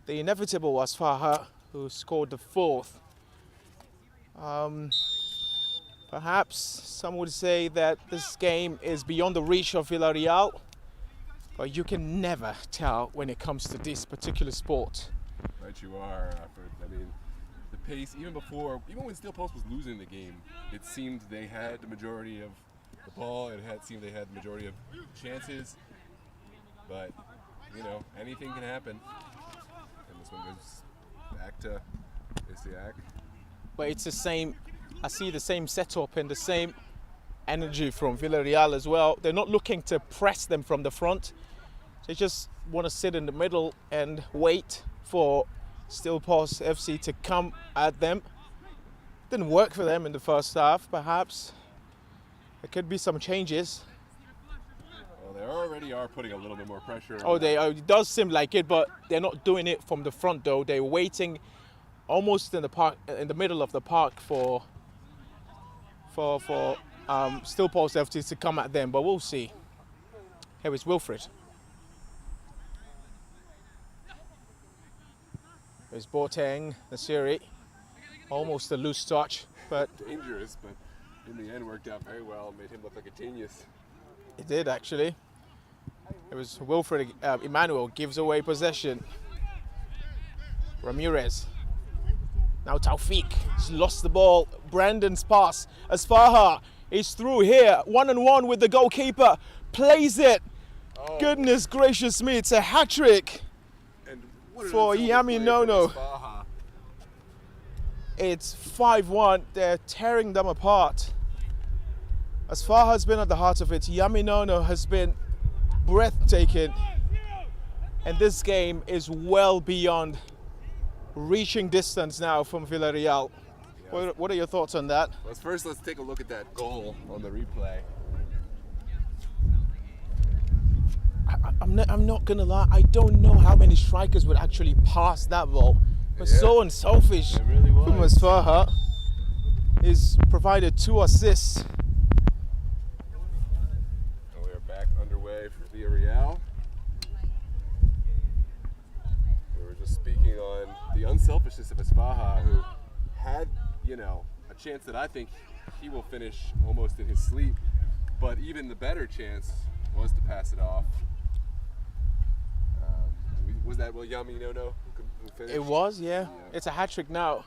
the inevitable Asfaha who scored the fourth. Perhaps some would say that this game is beyond the reach of Villareal, but you can never tell when it comes to this particular sport. Right, you are, Alfred. I mean, the pace, even when Steel Pulse was losing the game, it seemed they had the majority of the ball. Seemed they had the majority of chances. But, anything can happen. And this one goes back to Isiak. But it's the same, I see the same setup and the same energy from Villareal as well. They're not looking to press them from the front. They just want to sit in the middle and wait for Steel Pulse FC to come at them. Didn't work for them in the first half, perhaps. There could be some changes. Well, they already are putting a little bit more pressure on It does seem like it, but they're not doing it from the front though. They're waiting almost in the park, in the middle of the park for Steel Pulse FC to come at them, but we'll see. Here is Wilfred. There's Boateng, Nasiri. Almost a loose touch, but dangerous, but in the end worked out very well, made him look like a genius. It did actually. It was Wilfred. Emmanuel gives away possession. Ramirez. Now Taufik. He's lost the ball. Brandon's pass. Asfaha is through here. 1-on-1 with the goalkeeper. Plays it. Oh. Goodness gracious me. It's a hat-trick for Yaminono. It's 5-1. They're tearing them apart. Asfaha has been at the heart of it. Yaminono has been breathtaking. And this game is well beyond reaching distance now from Villareal. What are your thoughts on that? Let's take a look at that goal on the replay. I'm not gonna lie. I don't know how many strikers would actually pass that ball. But so unselfish. It really was. From Mssl. He's provided 2 assists. And we are back underway for Villareal. We were just speaking on the unselfishness of Isfaha, who had, a chance that I think he will finish almost in his sleep. But even the better chance was to pass it off. Was that Yami Nono who finished? It was, yeah. It's a hat trick now.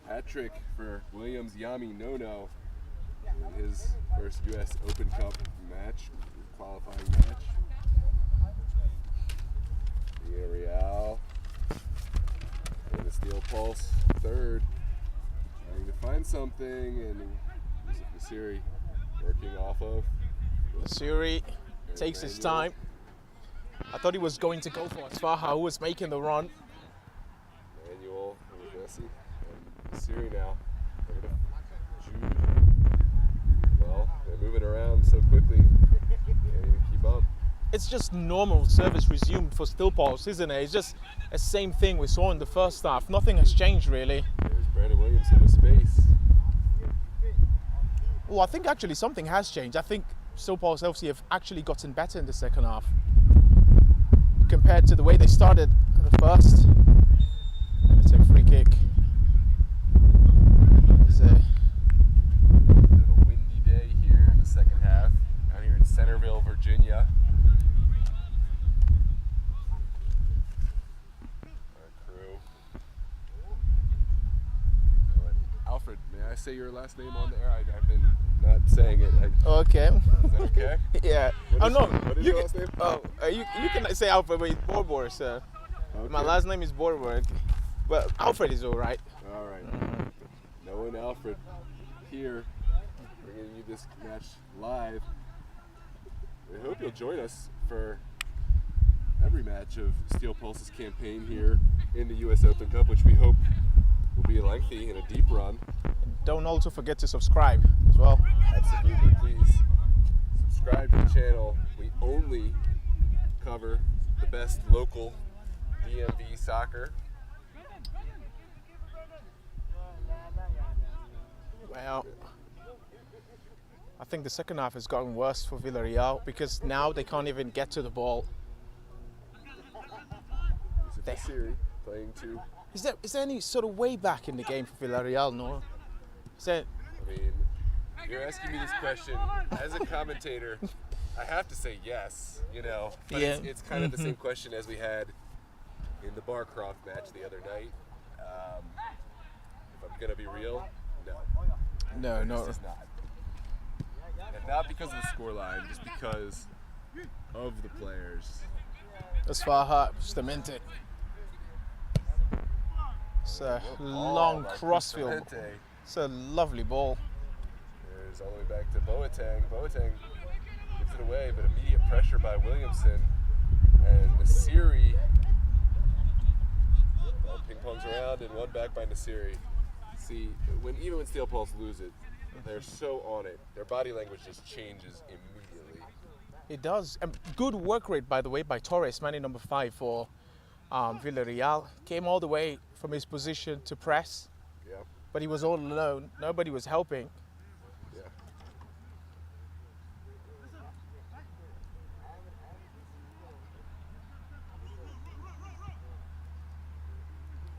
Hat trick for Williams Yami Nono in his first U.S. Open Cup match, qualifying match. Villareal and the Steel Pulse third, trying to find something, and Yusuf Nasiri working off of. Nasiri takes his time. I thought he was going to go for Isfaha, who was making the run. Manuel and Jesse and Nasiri now. Jude. Well, they're moving around so quickly, can't even keep up. It's just normal service resumed for Steel Pulse, isn't it? It's just the same thing we saw in the first half. Nothing has changed really. There's Brandon Williamson with space. Well, I think actually something has changed. I think Steel Pulse FC have actually gotten better in the second half compared to the way they started the first. It's a free kick. It's bit of a windy day here in the second half, out here in Centerville, Virginia. Our crew. Alfred, may I say your last name on the air? I've been not saying it. okay. Is that okay? Yeah. What is your last name? You can say Alfred, but it's Borbor, sir. Okay. My last name is Borbor. Well, Alfred is all right. All right. Noah and Alfred here, bringing you this match live. We hope you'll join us for every match of Steel Pulse's campaign here in the U.S. Open Cup, which we hope will be lengthy and a deep run. Don't also forget to subscribe as well. Absolutely, please subscribe to the channel. We only cover the best local DMV soccer. Well, I think the second half has gotten worse for Villareal because now they can't even get to the ball. Nasiri playing two. Is there any sort of way back in the game for Villareal, Noah? I mean, you're asking me this question as a commentator. I have to say yes, but Yeah. it's kind of the same question as we had in the Barcroft match the other night. If I'm gonna be real, no. No. This is not. And not because of the scoreline, just because of the players. Isfaha Stamente. It's a long crossfield. It's a lovely ball. There's all the way back to Boateng. Boateng gives it away, but immediate pressure by Williamson. And Nasiri ping pongs around and one back by Nasiri. See, even when Steel Pulse lose it, they're so on it. Their body language just changes immediately. It does. Good work rate, by the way, by Torres, man number 5 for Villareal. Came all the way from his position to press. Yeah. But he was all alone. Nobody was helping. Yeah.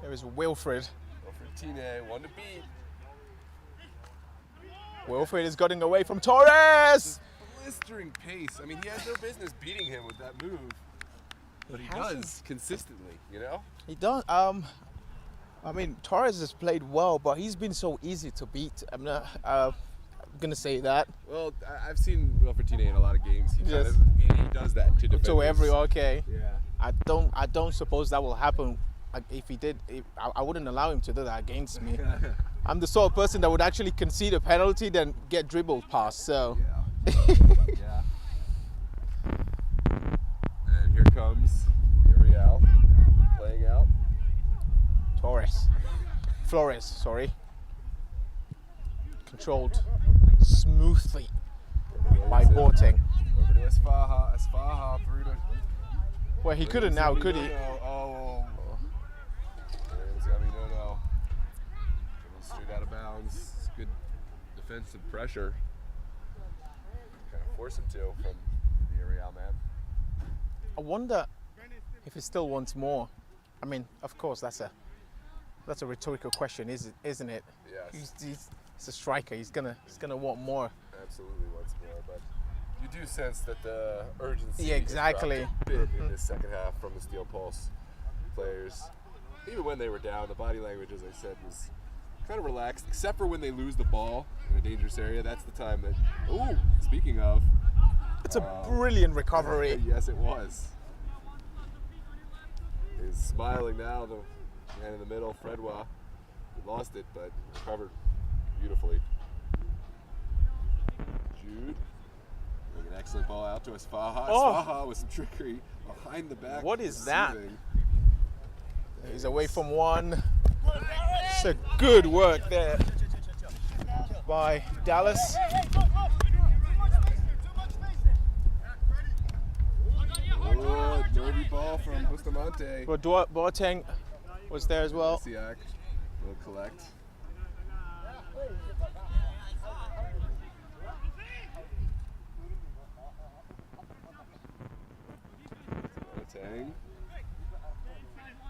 There was Wilfred. Wilfred Tine, one to beat. Wilfred is getting away from Torres. Blistering pace. I mean, he has no business beating him with that move. But he Hasn't. does consistently, He does. I mean, Torres has played well, but he's been so easy to beat. I'm not gonna say that. Well, I've seen Wilfred Tine in a lot of games. He Yes. he does that to defenders. To every okay. Yeah. I don't suppose that will happen. If he did, I wouldn't allow him to do that against me. I'm the sort of person that would actually concede a penalty then get dribbled past. So. Yeah. Yeah. And here comes Villareal playing out. Torres. Flores, sorry. Controlled smoothly by Boateng. Over to Asfaha. Asfaha through to. Well, he couldn't now, could he? Oh. No. Straight out of bounds. It's good defensive pressure. Kind of force him to from Villareal, man. I wonder if he still wants more. I mean, of course, that's a rhetorical question, isn't it? Yes. He's a striker. He's gonna want more. Absolutely wants more, but you do sense that the urgency Yeah, exactly. has dropped a bit in this second half from the Steel Pulse players. Even when they were down, the body language, as I said, was kind of relaxed, except for when they lose the ball in a dangerous area. That's the time that. Ooh, speaking of. It's a brilliant recovery. Yes, it was. He's smiling now. The man in the middle, Fredwa, lost it, but recovered beautifully. Jude, an excellent ball out to Asfaha. Asfaha with some trickery behind the back. What is that? receiving. He's away from one. It's a good work there by Dallas. Good, nervy ball from Bustamante. But Boateng was there as well. Siak will collect. Boateng.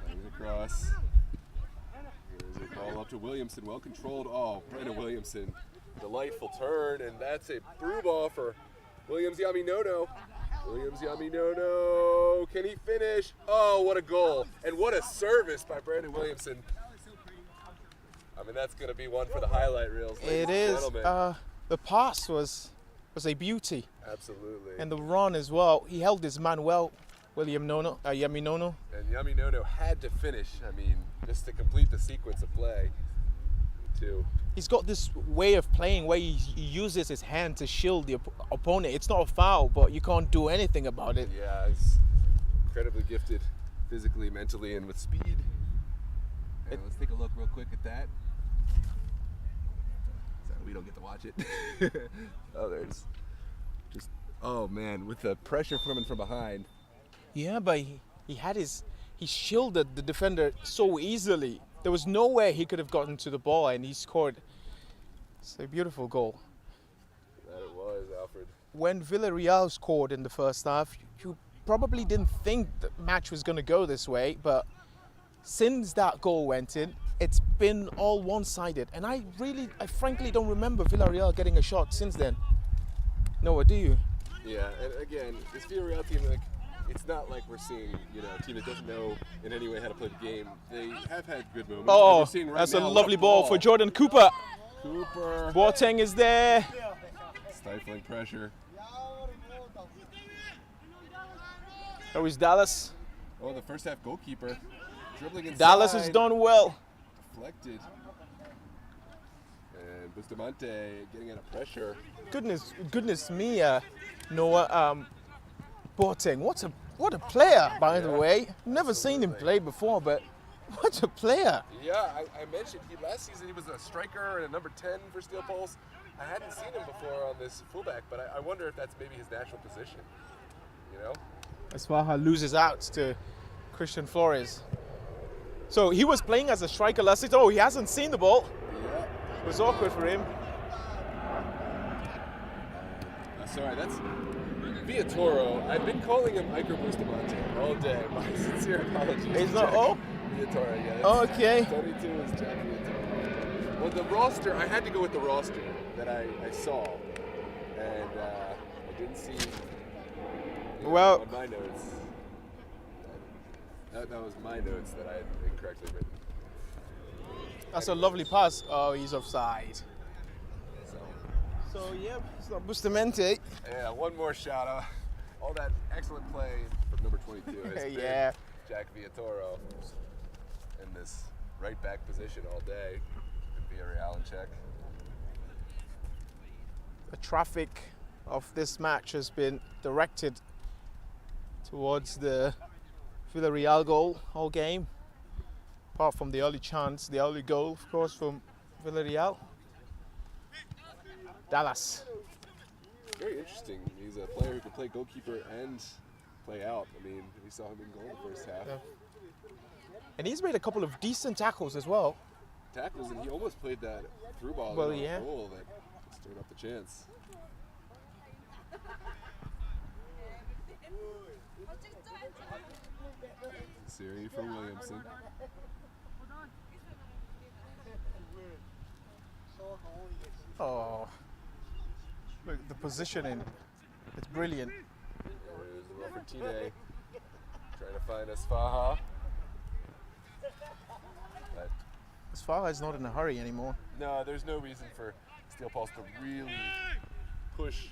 Playing it across. Here's a ball up to Williamson, well controlled. Oh, Brandon Williamson. Delightful turn, and that's a through ball for Williams Yaminono. Williams Yaminono, can he finish? Oh, what a goal. And what a service by Brandon Williamson. I mean, that's going to be one for the highlight reels. It is. The pass was a beauty. Absolutely. And the run as well. He held his man well, Yaminono. And Yaminono had to finish, I mean, just to complete the sequence of play, too. He's got this way of playing where he uses his hand to shield the opponent. It's not a foul, but you can't do anything about it. Yeah, he's incredibly gifted physically, mentally, and with speed. And let's take a look real quick at that. So we don't get to watch it. Oh, there's just, oh man, with the pressure coming from behind. Yeah, but he shielded the defender so easily. There was nowhere he could have gotten to the ball, and he scored. It's a beautiful goal. That it was, Alfred. When Villareal scored in the first half, you probably didn't think the match was going to go this way, but since that goal went in, it's been all one-sided. And I frankly don't remember Villareal getting a shot since then. No, do you? Yeah, and again, this Villareal team, like, it's not like we're seeing, a team that doesn't know in any way how to play the game. They have had good moments. Oh, we're seeing right that's now, a lovely what ball for Jordan Cooper. Cooper. Boateng is there. Stifling pressure. That was Dallas. Oh, the first half goalkeeper dribbling inside. Dallas has done well. Deflected. And Bustamante getting out of pressure. Goodness me, Noah. Boateng, what a player, by the way. Never seen him play before, but what a player. Yeah, I mentioned last season he was a striker and a number 10 for Steel Pulse. I hadn't seen him before on this fullback, but I wonder if that's maybe his natural position, Asfaha loses out to Christian Flores. So he was playing as a striker last season. Oh, he hasn't seen the ball. Yeah. It was awkward for him. Sorry, that's Viatoro. I've been calling him Iker Bustamante all day. My sincere apologies. He's not. Oh. Viatoro, yeah. Okay. 22 is Jack Viatoro. Well, the roster, I had to go with the roster that I saw, and I didn't see. Well, on my notes. That was my notes that I had incorrectly written. That's a lovely pass. Oh, he's offside. So yeah, it's not Bustamante. Yeah, one more shout out. All that excellent play from number 22 has Yeah. been Jack Viatoro in this right back position all day. And Villareal in check. The traffic of this match has been directed towards the Villareal goal all game. Apart from the early chance, the early goal, of course, from Villareal. Dallas. Very interesting. He's a player who can play goalkeeper and play out. I mean, we saw him in goal in the first half. Yeah. And he's made a couple of decent tackles as well. Tackles, and he almost played that through ball Well, in yeah. goal that stirred up the chance. Siri for Williamson. Oh, look, the positioning, it's brilliant. There's Alfred trying to find Asfaha. But As far as not in a hurry anymore. no, there's no reason for Steel Pulse to really push.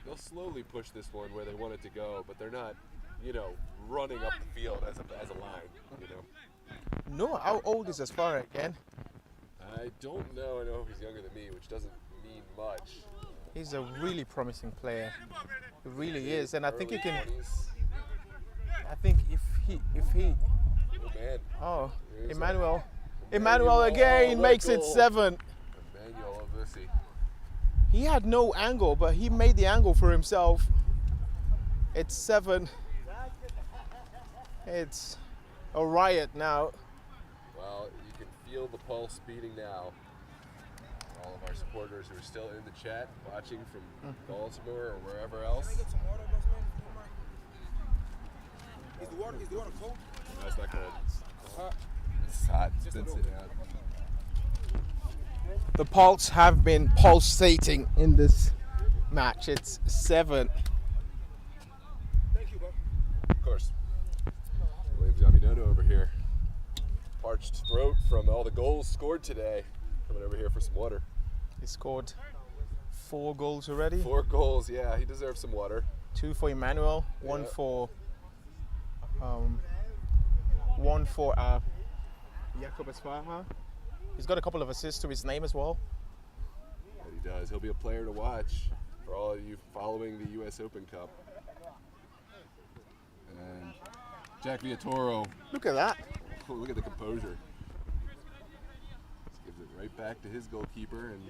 They'll slowly push this one where they want it to go, but they're not, running up the field as a line, No, how old is Asfara again? I don't know. I know he's younger than me, which doesn't mean much. He's a really promising player. He really is, and I think he Early can. 20s. I think if he. Oh man, Oh, Here's Emmanuel. a- Emmanuel again what makes it goal. 7. Emmanuel Ovusi. He had no angle, but he made the angle for himself. It's 7. It's a riot now. Well, you can feel the pulse beating now. All of our supporters who are still in the chat, watching from Baltimore or wherever else. Some water, boss man. Is the water cold? No, it's not cold. Hot. It's hot. It's been sitting out. The Pulse have been pulsating in this match. It's 7. Thank you, bro. Of course. Williams Yaminono over here. Parched throat from all the goals scored today. Coming over here for some water. He scored 4 goals already. 4 goals, yeah, he deserves some water. 2 for Emmanuel, 1 Yeah. for Jakob Asfaha. He's got a couple of assists to his name as well. But he does. He'll be a player to watch for all of you following the U.S. Open Cup. And Jack Villatoro, Look at that. oh, look at the composure. Just gives it right back to his goalkeeper, and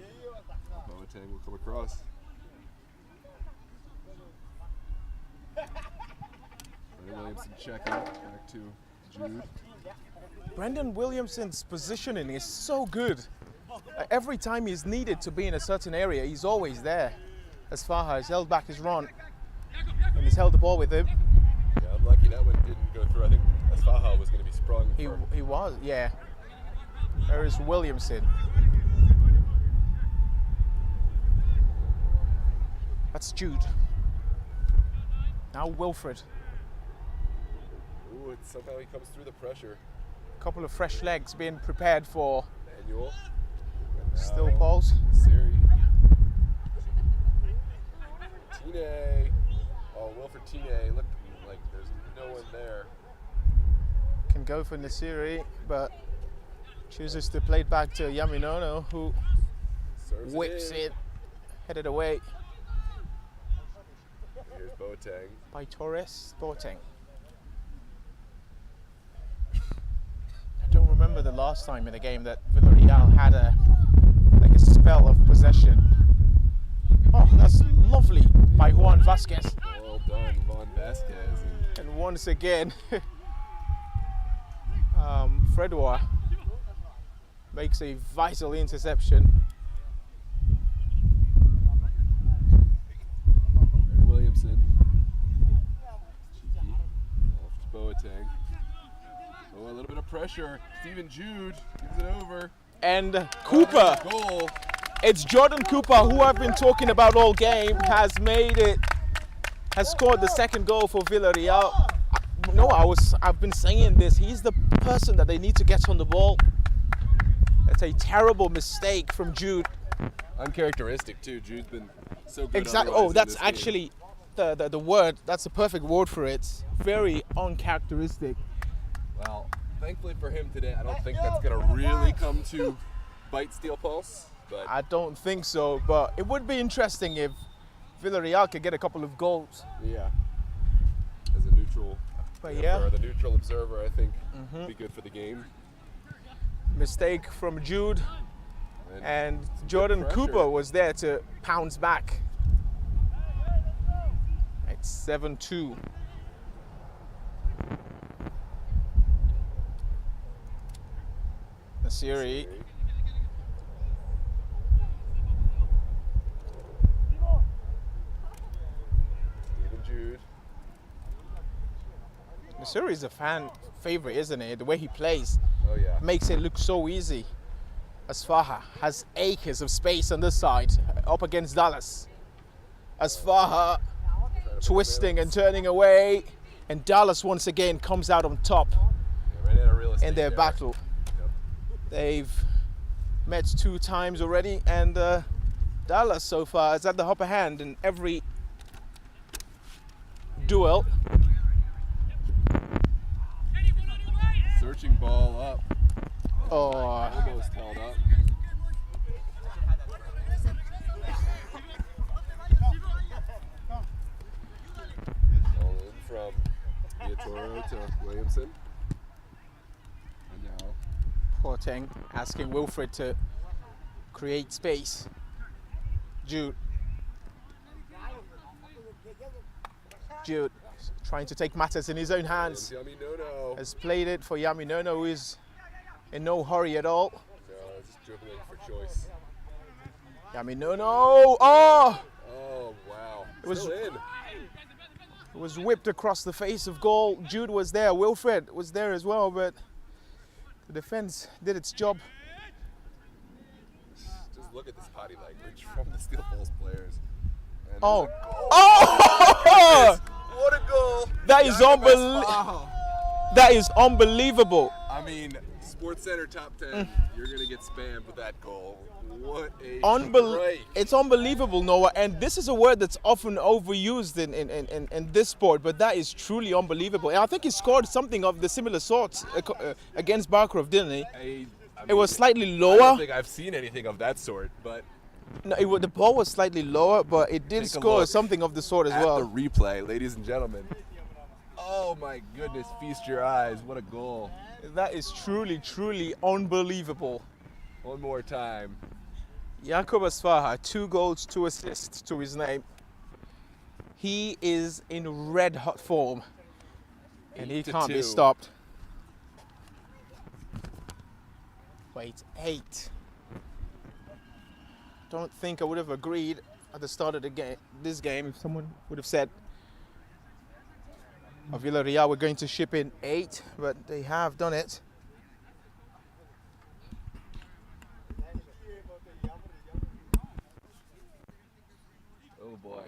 Boateng will come across. Brendan Williamson checking back to Jude. Brendan Williamson's positioning is so good. Every time he's needed to be in a certain area, he's always there. Asfaha has held back his run, and he's held the ball with him. Yeah, unlucky that one didn't go through. I think Asfaha was going to be sprung. He was, yeah. There is Williamson. That's Jude. Now Wilfred. Ooh, somehow he comes through the pressure. Couple of fresh legs being prepared for Manuel. Still Pulse. Siri. Tine. Oh, Wilfred Tine. Look like there's no one there. Can go for Nasiri, but chooses to play it back to Yaminono, who Serves whips in. it, headed away Here's Boateng. by Torres Boateng. I don't remember the last time in a game that Villareal had a spell of possession. Oh, that's lovely by Juan Vasquez. Well done, Juan Vasquez. And once again, Fredwa makes a vital interception. And Williamson. Cheeky. Off to Boateng. Oh, a little bit of pressure. Stephen Jude gives it over. And Cooper, Goal. it's Jordan Cooper, who I've been talking about all game, has scored the second goal for Villareal. I've been saying this. He's the person that they need to get on the ball. It's a terrible mistake from Jude. Uncharacteristic too. Jude's been so good. Exactly. otherwise Oh, in that's this game. actually the word. That's the perfect word for it. Very uncharacteristic. Well, thankfully for him today, I don't think that's going to really come to bite Steel Pulse. But I don't think so, but it would be interesting if Villareal could get a couple of goals. yeah, as a neutral, But or yeah, the neutral observer, I think would be good for the game. Mistake from Jude, and Jordan pressure. Cooper was there to pounce back. It's 7-2. Nasiri. Even Jude. Nasiri is a fan favorite, isn't it? The way he plays Oh yeah. makes it look so easy. Asfaha has acres of space on this side, up against Dallas. Asfaha twisting and turning away, and Dallas once again comes out on top Yeah, right out of real estate in their there. battle. Yep. They've met 2 times already, and Dallas so far is at the upper hand in every duel. Searching ball up. Oh, Almost held up. Ball in from Villareal to Williamson. And now Boateng asking Wilfred to create space. Jude. Jude trying to take matters in his own hands. Yami Nono. Has played it for Yami Nono, who is in no hurry at all. No, just dribbling for choice. Yami Nono. Oh! Oh wow. It was- Still in. It was whipped across the face of goal. Jude was there. Wilfred was there as well, but the defense did its job. Just look at this body language from the Steel Pulse players. And Oh. there's a goal. Oh! What a goal! That is Wow. That is unbelievable. I mean, Sports Center top 10, you're going to get spammed with that goal. What a strike. It's unbelievable, Noah, and this is a word that's often overused in this sport, but that is truly unbelievable. And I think he scored something of the similar sort against Barkerov, didn't he? It was slightly I lower. don't think I've seen anything of that sort, but No, the ball was slightly lower, but it did Take a score look something of the sort as at well. the replay, ladies and gentlemen. Oh my goodness, feast your eyes. What a goal. That is truly, truly unbelievable. One more time. Jakub Asfaha, 2 goals, 2 assists to his name. He is in red hot form, and he 8-2. can't be stopped. Wait, 8. Don't think I would have agreed at the start of the game, this game, if someone would have said Villareal were going to ship in 8, but they have done it. Oh boy.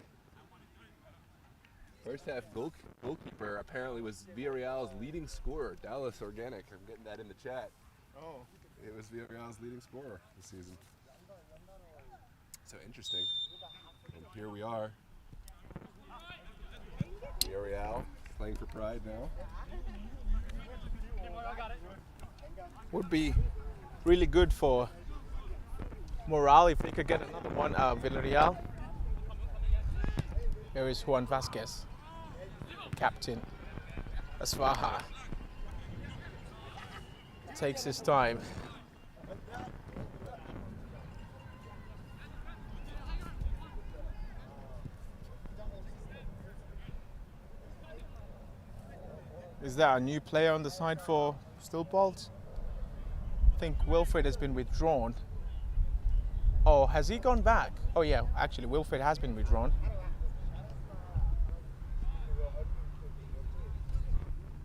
First half goalkeeper apparently was Villareal's leading scorer, Dallas Organic. I'm getting that in the chat. Oh. It was Villareal's leading scorer this season. So interesting. And here we are. Villareal playing for pride now. Would be really good for morale if they could get another one, Villareal. Here is Juan Vasquez, captain. Asfaha takes his time. Is that a new player on the side for Steel Pulse? I think Wilfred has been withdrawn. Oh, has he gone back? Oh yeah, actually Wilfred has been withdrawn.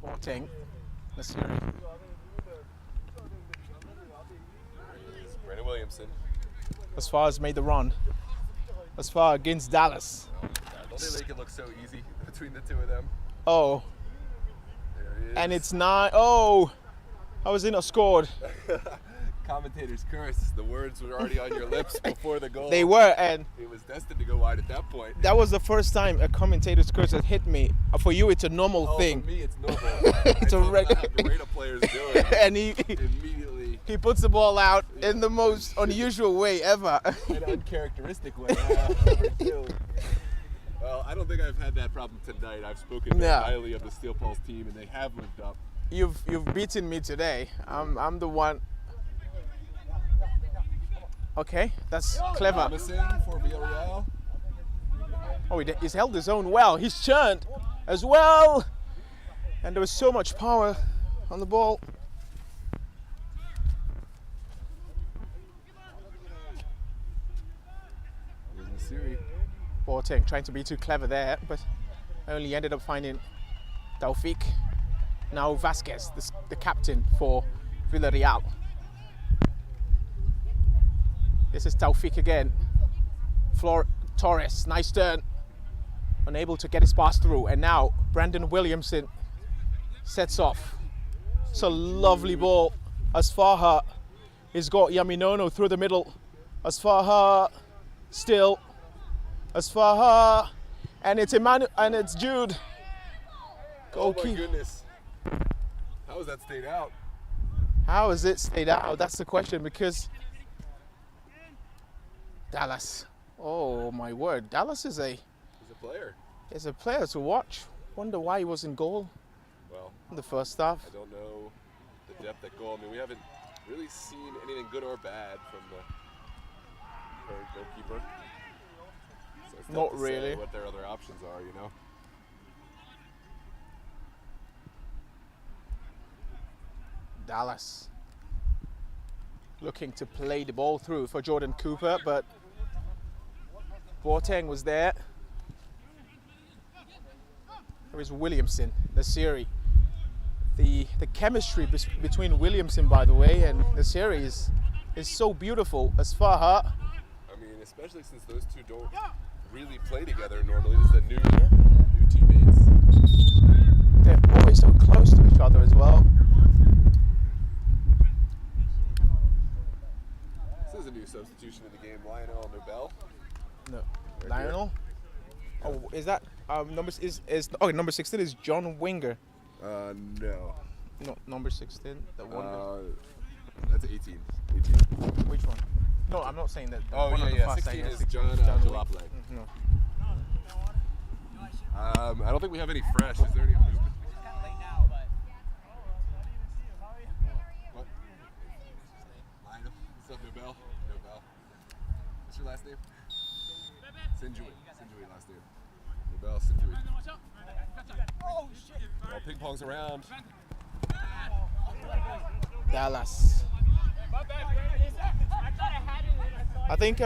Boateng, Nasiri. Brandon Williamson. As far as made the run. As far against Dallas. Don't they make it look so easy between the two of them? Oh, There he is. and it's 9. Oh, how was he not scored? Commentator's curse. The words were already on your lips before the goal. They were, and It was destined to go wide at that point. that was the first time a commentator's curse had hit me. For you, it's a normal Oh, thing. for me, it's normal. It's a reg- reg- the Raider players do it And he immediately he puts the ball out in the most unusual way ever. in an uncharacteristic way. Ever do. Well, I don't think I've had that problem tonight. I've spoken very No. highly of the Steel Pulse team, and they have lived up. You've beaten me today. I'm the one Okay, that's clever. Promising for Villareal. Oh, he's held his own well. He's churned as well. And there was so much power on the ball. Mssl. Boateng trying to be too clever there, but only ended up finding Taufik. Now Vasquez, the captain for Villareal. This is Taufik again. Torres, nice turn. Unable to get his pass through, and now Brandon Williamson sets off. It's a lovely ball. Asfaha has got Yaminono through the middle. Asfaha still. Asfaha, and it's Emmanuel, and it's Jude. Oh my goodness. How has that stayed out? How has it stayed out? That's the question, because Dallas. Oh my word, Dallas is He's a player. a player to watch. Wonder why he was in goal Well, in the first half. I don't know the depth at goal. I mean, we haven't really seen anything good or bad from the current goalkeeper. So it's tough Not to say really. what their other options are, you know? Dallas looking to play the ball through for Jordan Cooper, but Boateng was there. There is Williamson, Nasiri. The chemistry between Williamson, by the way, and Nasiri is so beautiful. Asfaha, I mean, especially since those two don't really play together normally. This is a new teammates. they're always so close to each other as well. This is a new substitution in the game. Lionel Nobel. No, Right Lionel. Oh, is that number 16 is John Winger. No. No, number 16. The one. That's 18. Which one? No, I'm not saying that. Oh, one yeah, on the yeah. far 16 side, is 16 John John Jalopoulos. No. I don't think we have any fresh. Is there any? What? Lionel. What's up, Nobel? Nobel. What's your last name? Sinjui. Sinjui last name. Nobel Sinjui. Oh, ping pongs around. Dallas. I think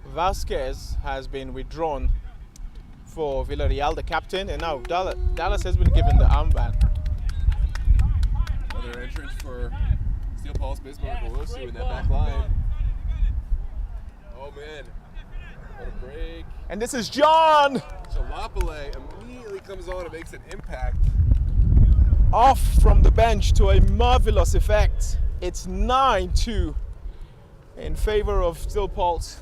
Vasquez has been withdrawn for Villareal, the captain, and now Dallas has been given the armband. Another entrance for Steel Pulse, Bismarck, Olosu in that back line. Oh man, what a break. And this is John! Jalopoulos immediately comes on and makes an impact. Off from the bench to a marvelous effect. It's 9-2 in favor of Steel Pulse.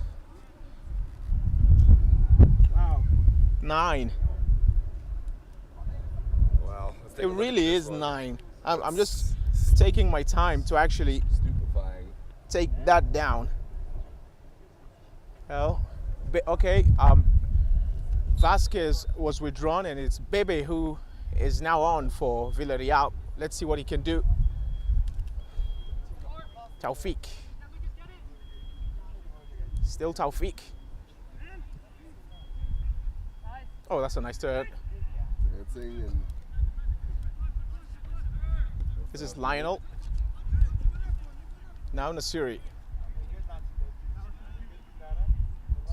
Wow. 9. Wow. Let's take It a look at really this is one. 9. I'm just taking my time to actually Stupefying. take that down. Well, okay. Vasquez was withdrawn, and it's Bebe who is now on for Villareal. Let's see what he can do. Taufik. Still Taufik. Oh, that's a nice turn. Dancing and This is Lionel. Now Nasiri.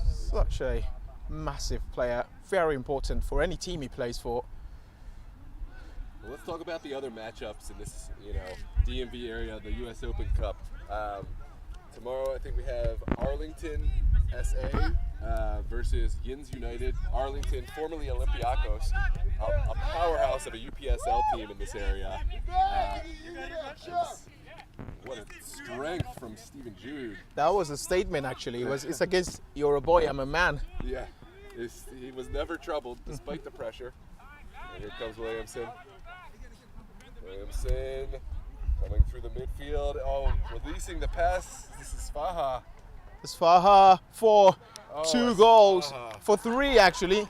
Such a massive player. Very important for any team he plays for. Well, let's talk about the other matchups in this, DMV area, the U.S. Open Cup. Tomorrow, I think we have Arlington SA versus Yins United. Arlington, formerly Olympiacos, a powerhouse of a UPSL team in this area. What a strength from Stephen Jude. That was a statement, actually. It's against "You're a boy, I'm a man." Yeah, he was never troubled despite the pressure. And here comes Williamson. Williamson coming through the midfield. Oh, releasing the pass. This is Faha. Asfaha for 2 goals, Asfaha. for 3 actually.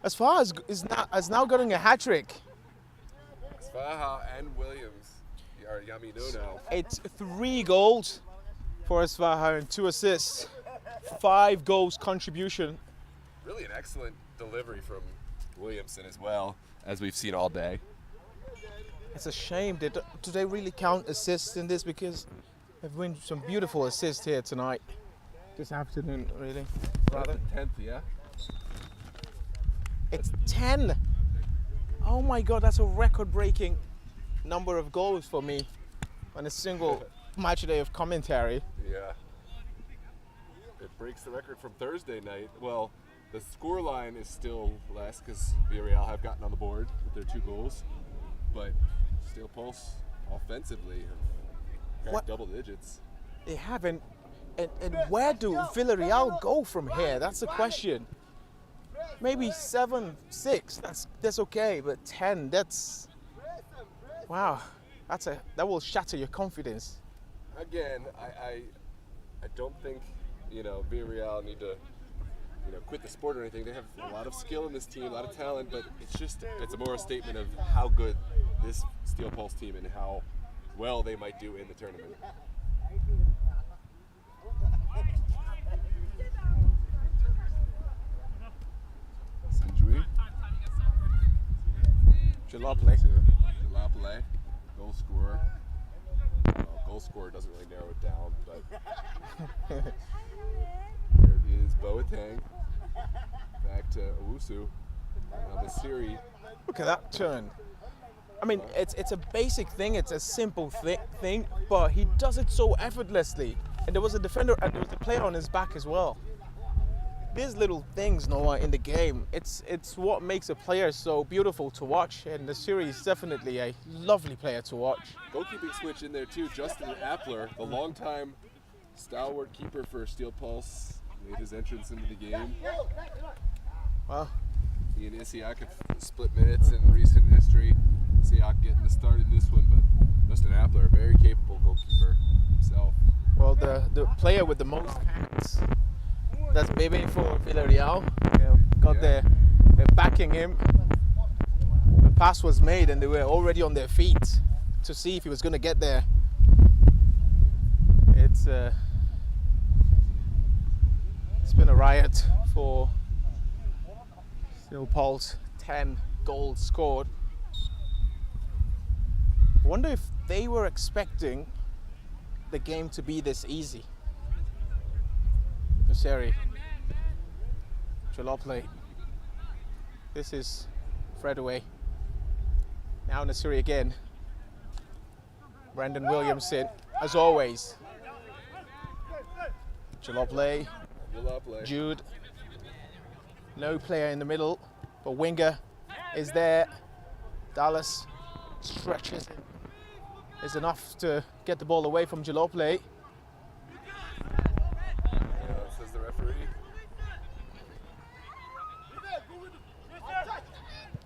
Asfaha is now getting a hat trick. Faha and Williams are Yaminono. It's 3 goals Forrest Vaha and 2 assists, 5 goals contribution. Really an excellent delivery from Williamson as well, as we've seen all day. It's a shame. Do they really count assists in this? Because they've been some beautiful assists here tonight. This afternoon, really. Rather. 10th, yeah? It's 10. Oh my God, that's a record-breaking number of goals for me on a single match day of commentary. Yeah. It breaks the record from Thursday night. Well, the score line is still less because Villareal have gotten on the board with their 2 goals. But Steel Pulse offensively have cracked double digits. They haven't. And where do Villareal go from here? That's the question. Maybe 7-6. That's okay, but 10. That's wow. That will shatter your confidence. Again, I don't think Villareal need to quit the sport or anything. They have a lot of skill in this team, a lot of talent, but it's a moral statement of how good this Steel Pulse team and how well they might do in the tournament. Jalopoulos. Jalopoulos, goal scorer. Well, goal scorer doesn't really narrow it down, but there is Boateng. Back to Owusu. Now the series. Look at that turn. I mean, it's a basic thing. It's a simple thing, but he does it so effortlessly. And there was a defender and there was a player on his back as well. These little things, Noah, in the game, it's what makes a player so beautiful to watch. And the series is definitely a lovely player to watch. Goalkeeping switch in there too. Justin Appler, the longtime stalwart keeper for Steel Pulse, made his entrance into the game. Well, He and Isiak have split minutes in recent history. Isiak getting the start in this one, but Justin Appler, a very capable goalkeeper himself. well, the player with the most hands, that's Bebe for Villareal. They're backing him. The pass was made and they were already on their feet to see if he was going to get there. It's been a riot for Steel Pulse. 10 goals scored. I wonder if they were expecting the game to be this easy. Mssl, Jalopoulos. This is Fred away. Now Mssl again. Brandon Williamson, as always. Jalopoulos, Jude. No player in the middle, but winger is there. Dallas stretches it. Is enough to get the ball away from Jalopoulos. Says the referee.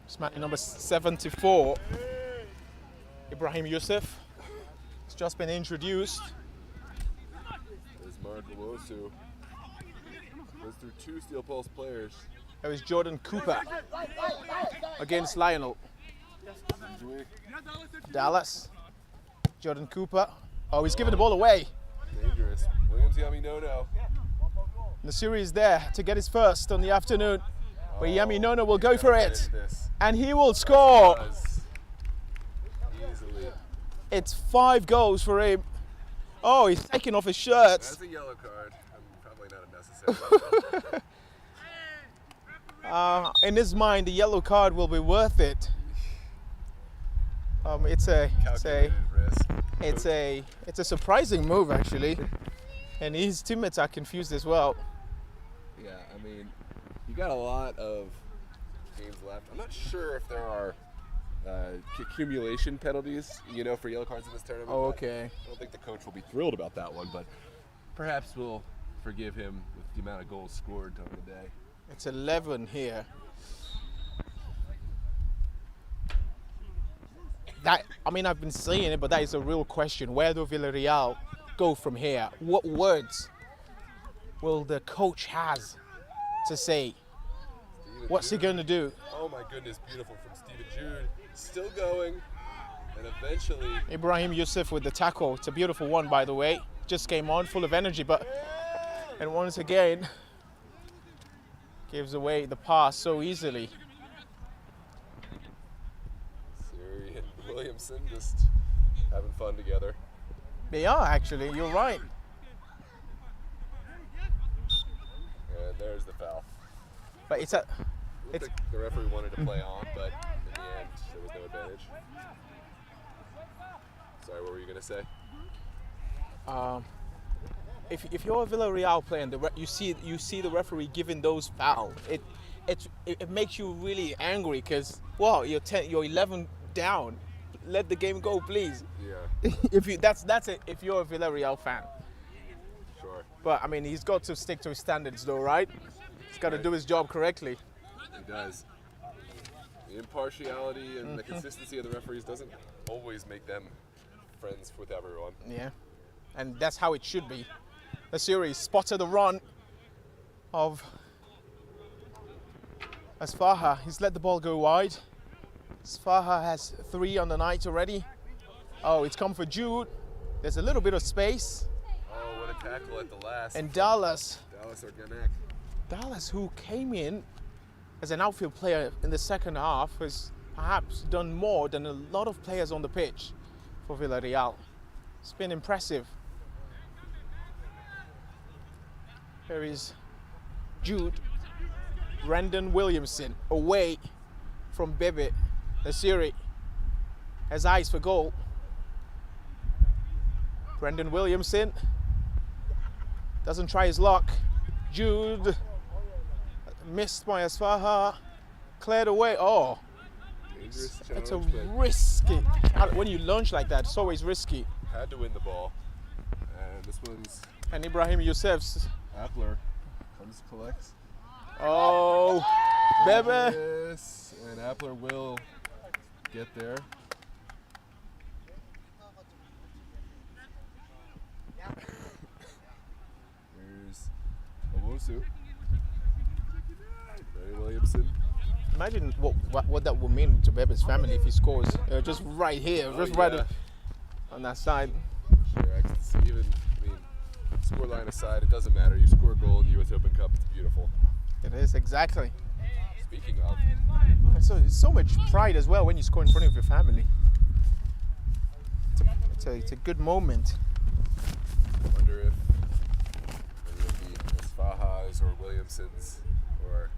It's number 74. Ibrahim Youssef has just been introduced. There's Mark Owusu. Goes through 2 Steel Pulse players. There is Jordan Cooper against Lionel. Dallas. Jordan Cooper. Oh, he's giving the ball away. Dangerous. Williams Yami no. Mssl is there to get his first on the afternoon. But Yami Nono will go for it. And he will score. Easily. It's 5 goals for him. Oh, he's taking off his shirt. That's a yellow card. Probably not unnecessary. In his mind, the yellow card will be worth it. It's a surprising move actually, and his teammates are confused as well. Yeah, I mean, you got a lot of games left. I'm not sure if there are accumulation penalties, for yellow cards in this tournament. Oh, okay. I don't think the coach will be thrilled about that one, but perhaps we'll forgive him with the amount of goals scored on the day. It's 11 here. I've been saying it, but that is a real question. Where do Villareal go from here? What words will the coach has to say? What's he going to do? Oh my goodness, beautiful from Steven Jude. Still going, and eventually... Ibrahim Youssef with the tackle. It's a beautiful one, by the way. just came on full of energy, and once again gives away the pass so easily. Siri and Williamson just having fun together. They are actually, you're right. And there's the foul. But it's a, Looked like the referee wanted to play on, but in the end, there was no advantage. Sorry, what were you going to say? if you're a Villareal player and you see the referee giving those fouls, it makes you really angry because wow, you're 11 down. Let the game go, please. Yeah. That's it. If you're a Villareal fan. Sure. But I mean, he's got to stick to his standards, though, right? He's got to do his job correctly. He does. The impartiality and the consistency of the referees doesn't always make them friends with everyone. Yeah, and that's how it should be. The series spotted the run of Asfaha. He's let the ball go wide. Asfaha has 3 on the night already. Oh, it's come for Jude. There's a little bit of space. Oh, what a tackle at the last. And Dallas, Organic. who came in as an outfield player in the second half, has perhaps done more than a lot of players on the pitch for Villareal. It's been impressive. Here is Jude. Brendan Williamson away from Bebe. Nasiri has eyes for goal. Brendan Williamson doesn't try his luck. Jude missed by Asfaha, cleared away. Oh, Dangerous it's a challenge, but risky. When you launch like that, it's always risky. had to win the ball. And this one's And Ibrahim Youssef's. Appler comes, collects. Oh, Bebe. Yes, and Appler will get there. There's Owosu. Barry Williamson. Imagine what that would mean to Bebe's family if he scores just right here, just right yeah. on that side. Sure, ecstasy. Even, I mean, scoreline aside, it doesn't matter. You score a goal in the U.S. Open Cup, it's beautiful. It is, exactly. Speaking of, And so it's so much pride as well when you score in front of your family. It's a good moment. I wonder if it would be Asfaha's or Williamson's or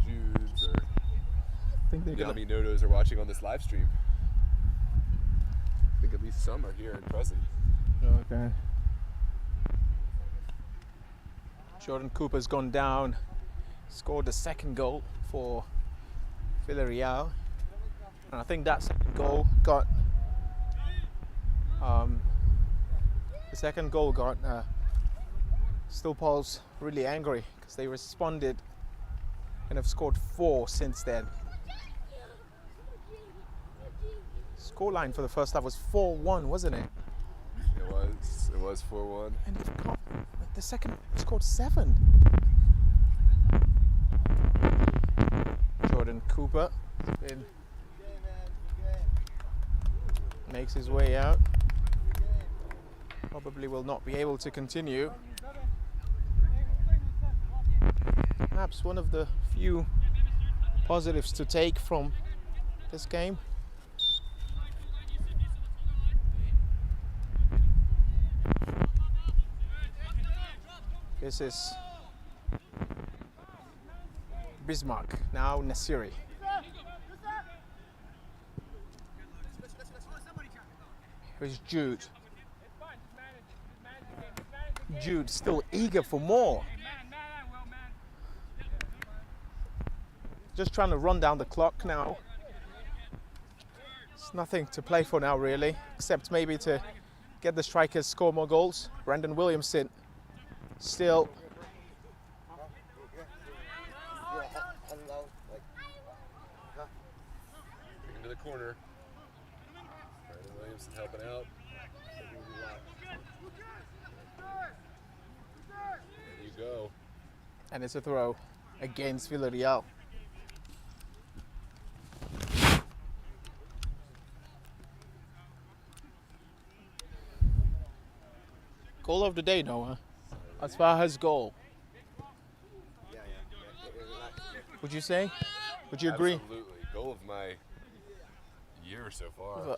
Jude's or I think they're gonna. Yami Nodos are watching on this live stream. I think at least some are here and present. Okay. Jordan Cooper's gone down, scored the second goal for Villareal, and I think that second goal got Stillpols really angry because they responded and have scored 4 since then. Scoreline for the first half was 4-1, wasn't it? It was 4-1. And they've got, the second scored 7. Jordan Cooper makes his way out. Probably will not be able to continue. Perhaps one of the few positives to take from this game. This is Bismarck, now Nasiri. Here's Jude. Jude still eager for more. Just trying to run down the clock now. It's nothing to play for now really, except maybe to get the strikers score more goals. Brendan Williamson still Into the corner. Brandon Williamson helping out. There you go. and it's a throw against Villareal. Goal of the day, Noah. As far as goal. Yeah. Would you say? Would you agree? Absolutely. Goal of my year so far.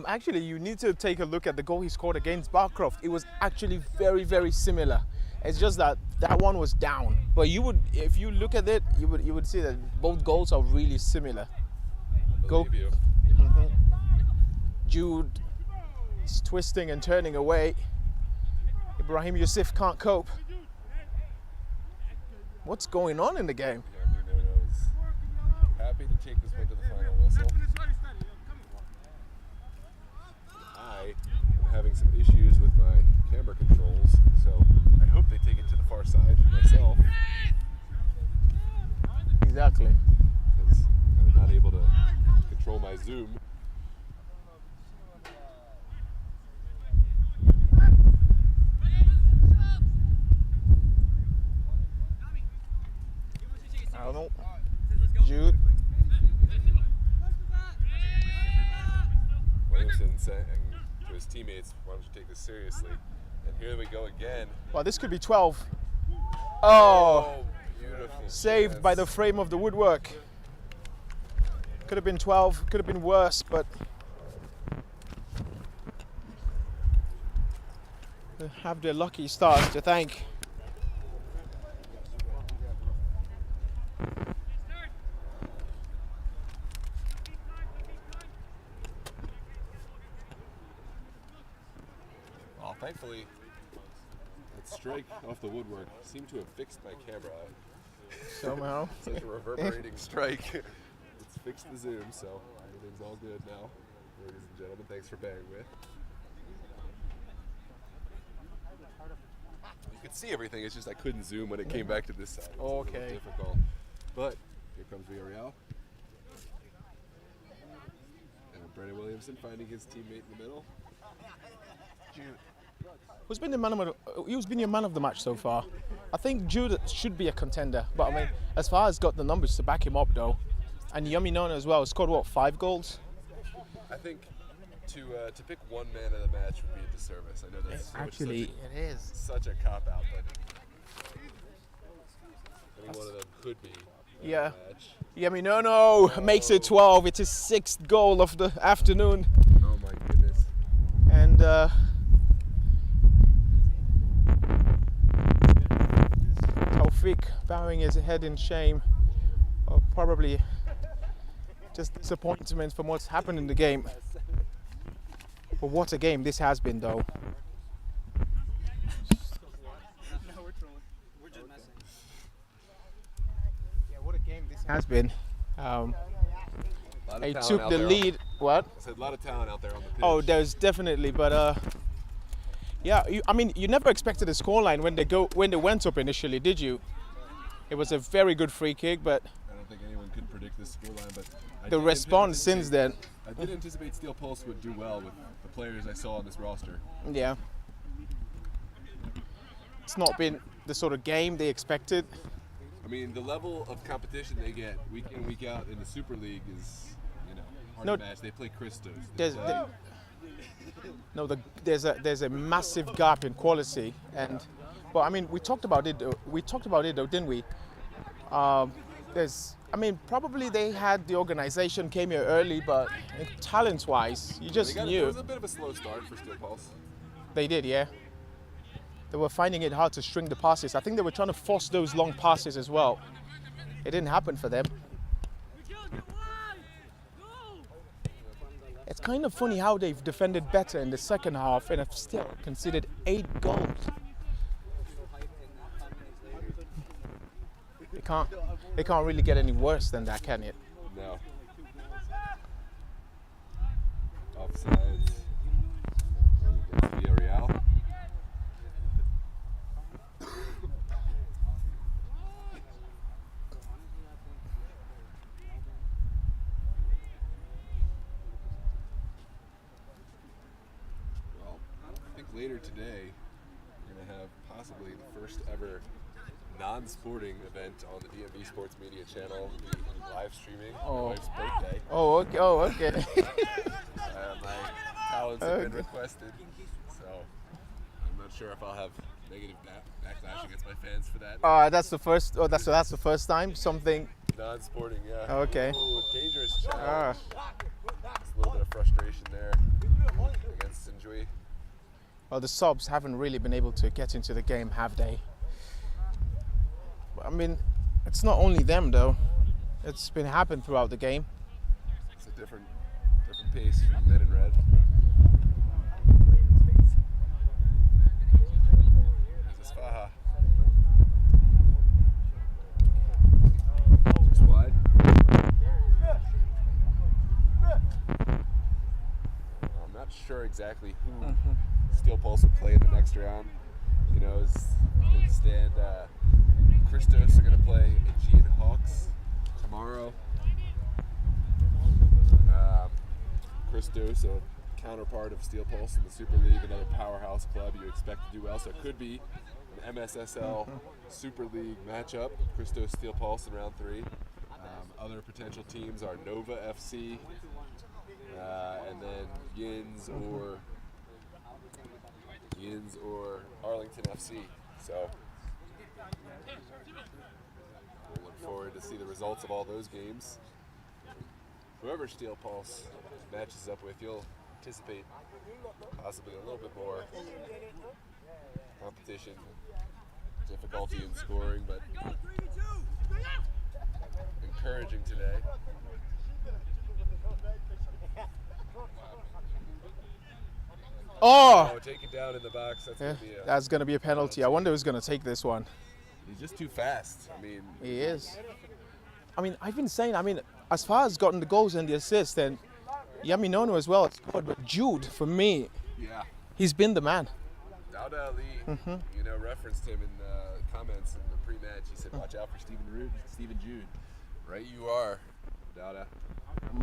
Actually, you need to take a look at the goal he scored against Barcroft. It was actually very, very similar. It's just that one was down. But if you look at it, you would see that both goals are really similar. Believe you. Jude is twisting and turning away. Ibrahim Yusuf can't cope. What's going on in the game? Happy to take this one to the final whistle. I am having some issues with my camera controls, so I hope they take it to the far side myself. Exactly. Because I'm not able to control my zoom. I don't know. Jude. Williamson saying to his teammates, why don't you take this seriously? And here we go again. Well, this could be 12. Oh, Beautiful. saved by the frame of the woodwork. Could have been 12, could have been worse, but they have their lucky stars to thank. Well, thankfully, that strike off the woodwork seemed to have fixed my camera. Somehow. Such a reverberating strike. It's fixed the zoom, so everything's all good now. Ladies and gentlemen, thanks for bearing with. You could see everything, it's just I couldn't zoom when it came back to this side. It was a little Okay. difficult. But here comes Villareal. And Brandon Williamson finding his teammate in the middle. Who's been your man of the match so far? I think Jude should be a contender, but I mean, as far as got the numbers to back him up though, and Yumi Nona as well, scored what, 5 goals? I think to pick one man of the match would be a disservice. I know that's Actually, it is. such a cop out, but I think one of them could be man Yeah. of the match. Yumi Nona makes it 12. It's his 6th goal of the afternoon, Oh my goodness. and Taufik bowing his head in shame, or probably just disappointment from what's happened in the game. But what a game this has been, though. No, we're trolling. We're just messing. Yeah, what a game this has been. Lot of They talent took out the there lead. What? I said a lot of talent out there on the pitch. Oh, there's definitely, but yeah. I mean, you never expected a scoreline when they went up initially, did you? It was a very good free kick, but I don't think anyone could predict this scoreline, but the response since then, I did anticipate Steel Pulse would do well with the players I saw on this roster. yeah. It's not been the sort of game they expected. I mean, the level of competition they get week in, week out in the Super League is, hard No, to match. They play Christos. There's there's a massive gap in quality, but I mean, we talked about it though, didn't we? Probably they had the organization came here early, but talent-wise, you just It knew was a bit of a slow start for Steel Pulse. they did. Yeah, they were finding it hard to string the passes. I think they were trying to force those long passes as well. It didn't happen for them. It's kind of funny how they've defended better in the second half and have still conceded 8 goals. It can't really get any worse than that, can it? No. Offsides. Villareal. Well, I think later today we're going to have possibly the first ever non-sporting event on the DMV Sports Media channel, the live streaming my wife's birthday. Oh, okay. Oh, okay. My talents have been requested, so sure if I'll have negative backlash against my fans for that. That's the first. Oh, that's the first time something. Non-sporting, yeah. Okay. Ooh, dangerous challenge. Ah. Just a little bit of frustration there against Sinjui. Well, the subs haven't really been able to get into the game, have they? I mean, it's not only them though. It's been happening throughout the game. It's a different pace from men in red. This is Faha. Just wide. I'm not sure exactly who Steel Pulse would play in the next round. You know, as they stand, Christos are going to play Aegean Hawks tomorrow. Christos, a counterpart of Steel Pulse in the Super League, another powerhouse club you expect to do well. So it could be an MSSL Super League matchup, Christos Steel Pulse in round 3. Other potential teams are Nova FC, and then Yins or Arlington FC. So we'll look forward to see the results of all those games. Whoever Steel Pulse matches up with, you'll anticipate possibly a little bit more competition, difficulty in scoring, but encouraging today. Oh! Take it down in the box. That's going to be a penalty. I wonder who's going to take this one. He's just too fast. I mean, he is. I mean, I've been saying, as far as gotten the goals and the assists, and Yaminono as well, but Jude, for me, he's been the man. Dauda Ali, referenced him in the comments in the pre-match. He said, watch out for Steven Jude. Right you are, Dauda.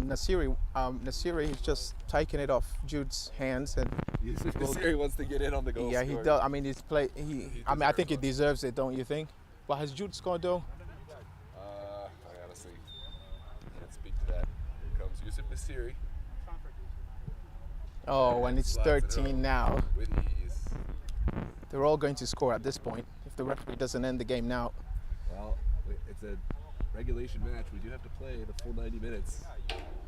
Nasiri is just taking it off Jude's hands, and Nasiri wants to get in on the goal. Yeah, he does. I mean, I think he deserves it, don't you think? But has Jude scored though? I honestly can't speak to that. Here comes Yusuf Nasiri. Oh, and it's 13 now. With ease. They're all going to score at this point if the referee doesn't end the game now. Well, it's a regulation match. We do have to play the full 90 minutes.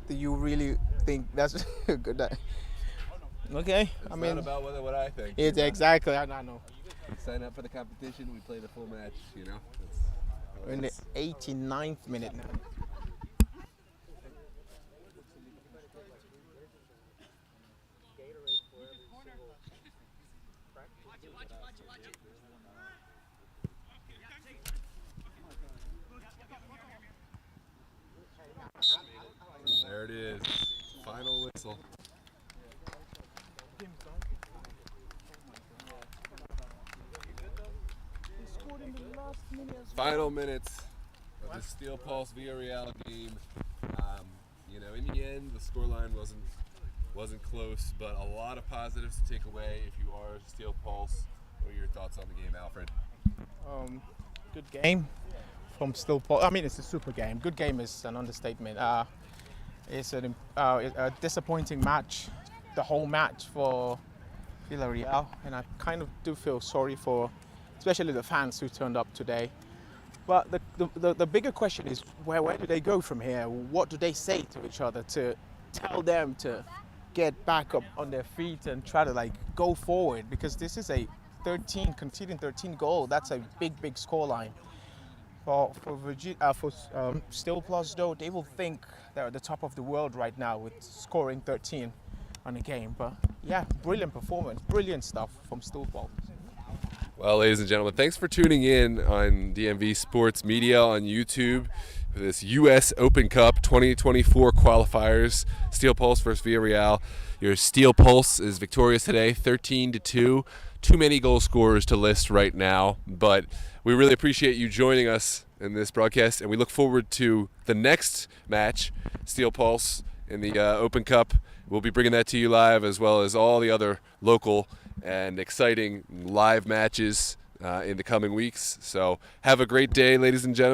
Do you really think that's a good idea? Okay, it's not about what I think. It's exactly. I know. We sign up for the competition. We play the full match. We're in the 89th minute now. There it is. Final whistle. Final minutes of the Steel Pulse Villareal game. In the end, the scoreline wasn't close, but a lot of positives to take away if you are Steel Pulse. What are your thoughts on the game, Alfred? Good game from Steel Pulse. I mean, it's a super game. Good game is an understatement. It's a disappointing match, the whole match for Villareal, and I kind of do feel sorry for especially the fans who turned up today. But the bigger question is, where do they go from here? What do they say to each other to tell them to get back up on their feet and try to go forward? Because this is a conceding 13 goal. That's a big scoreline. For Steel Pulse though, they will think they're at the top of the world right now with scoring 13 on a game. But yeah, brilliant performance, brilliant stuff from Steel Pulse. Well, ladies and gentlemen, thanks for tuning in on DMV Sports Media on YouTube for this U.S. Open Cup 2024 qualifiers. Steel Pulse versus Villareal. Your Steel Pulse is victorious today, 13-2. Too many goal scorers to list right now, but we really appreciate you joining us in this broadcast, and we look forward to the next match, Steel Pulse in the Open Cup. We'll be bringing that to you live, as well as all the other local and exciting live matches in the coming weeks. So have a great day, ladies and gentlemen.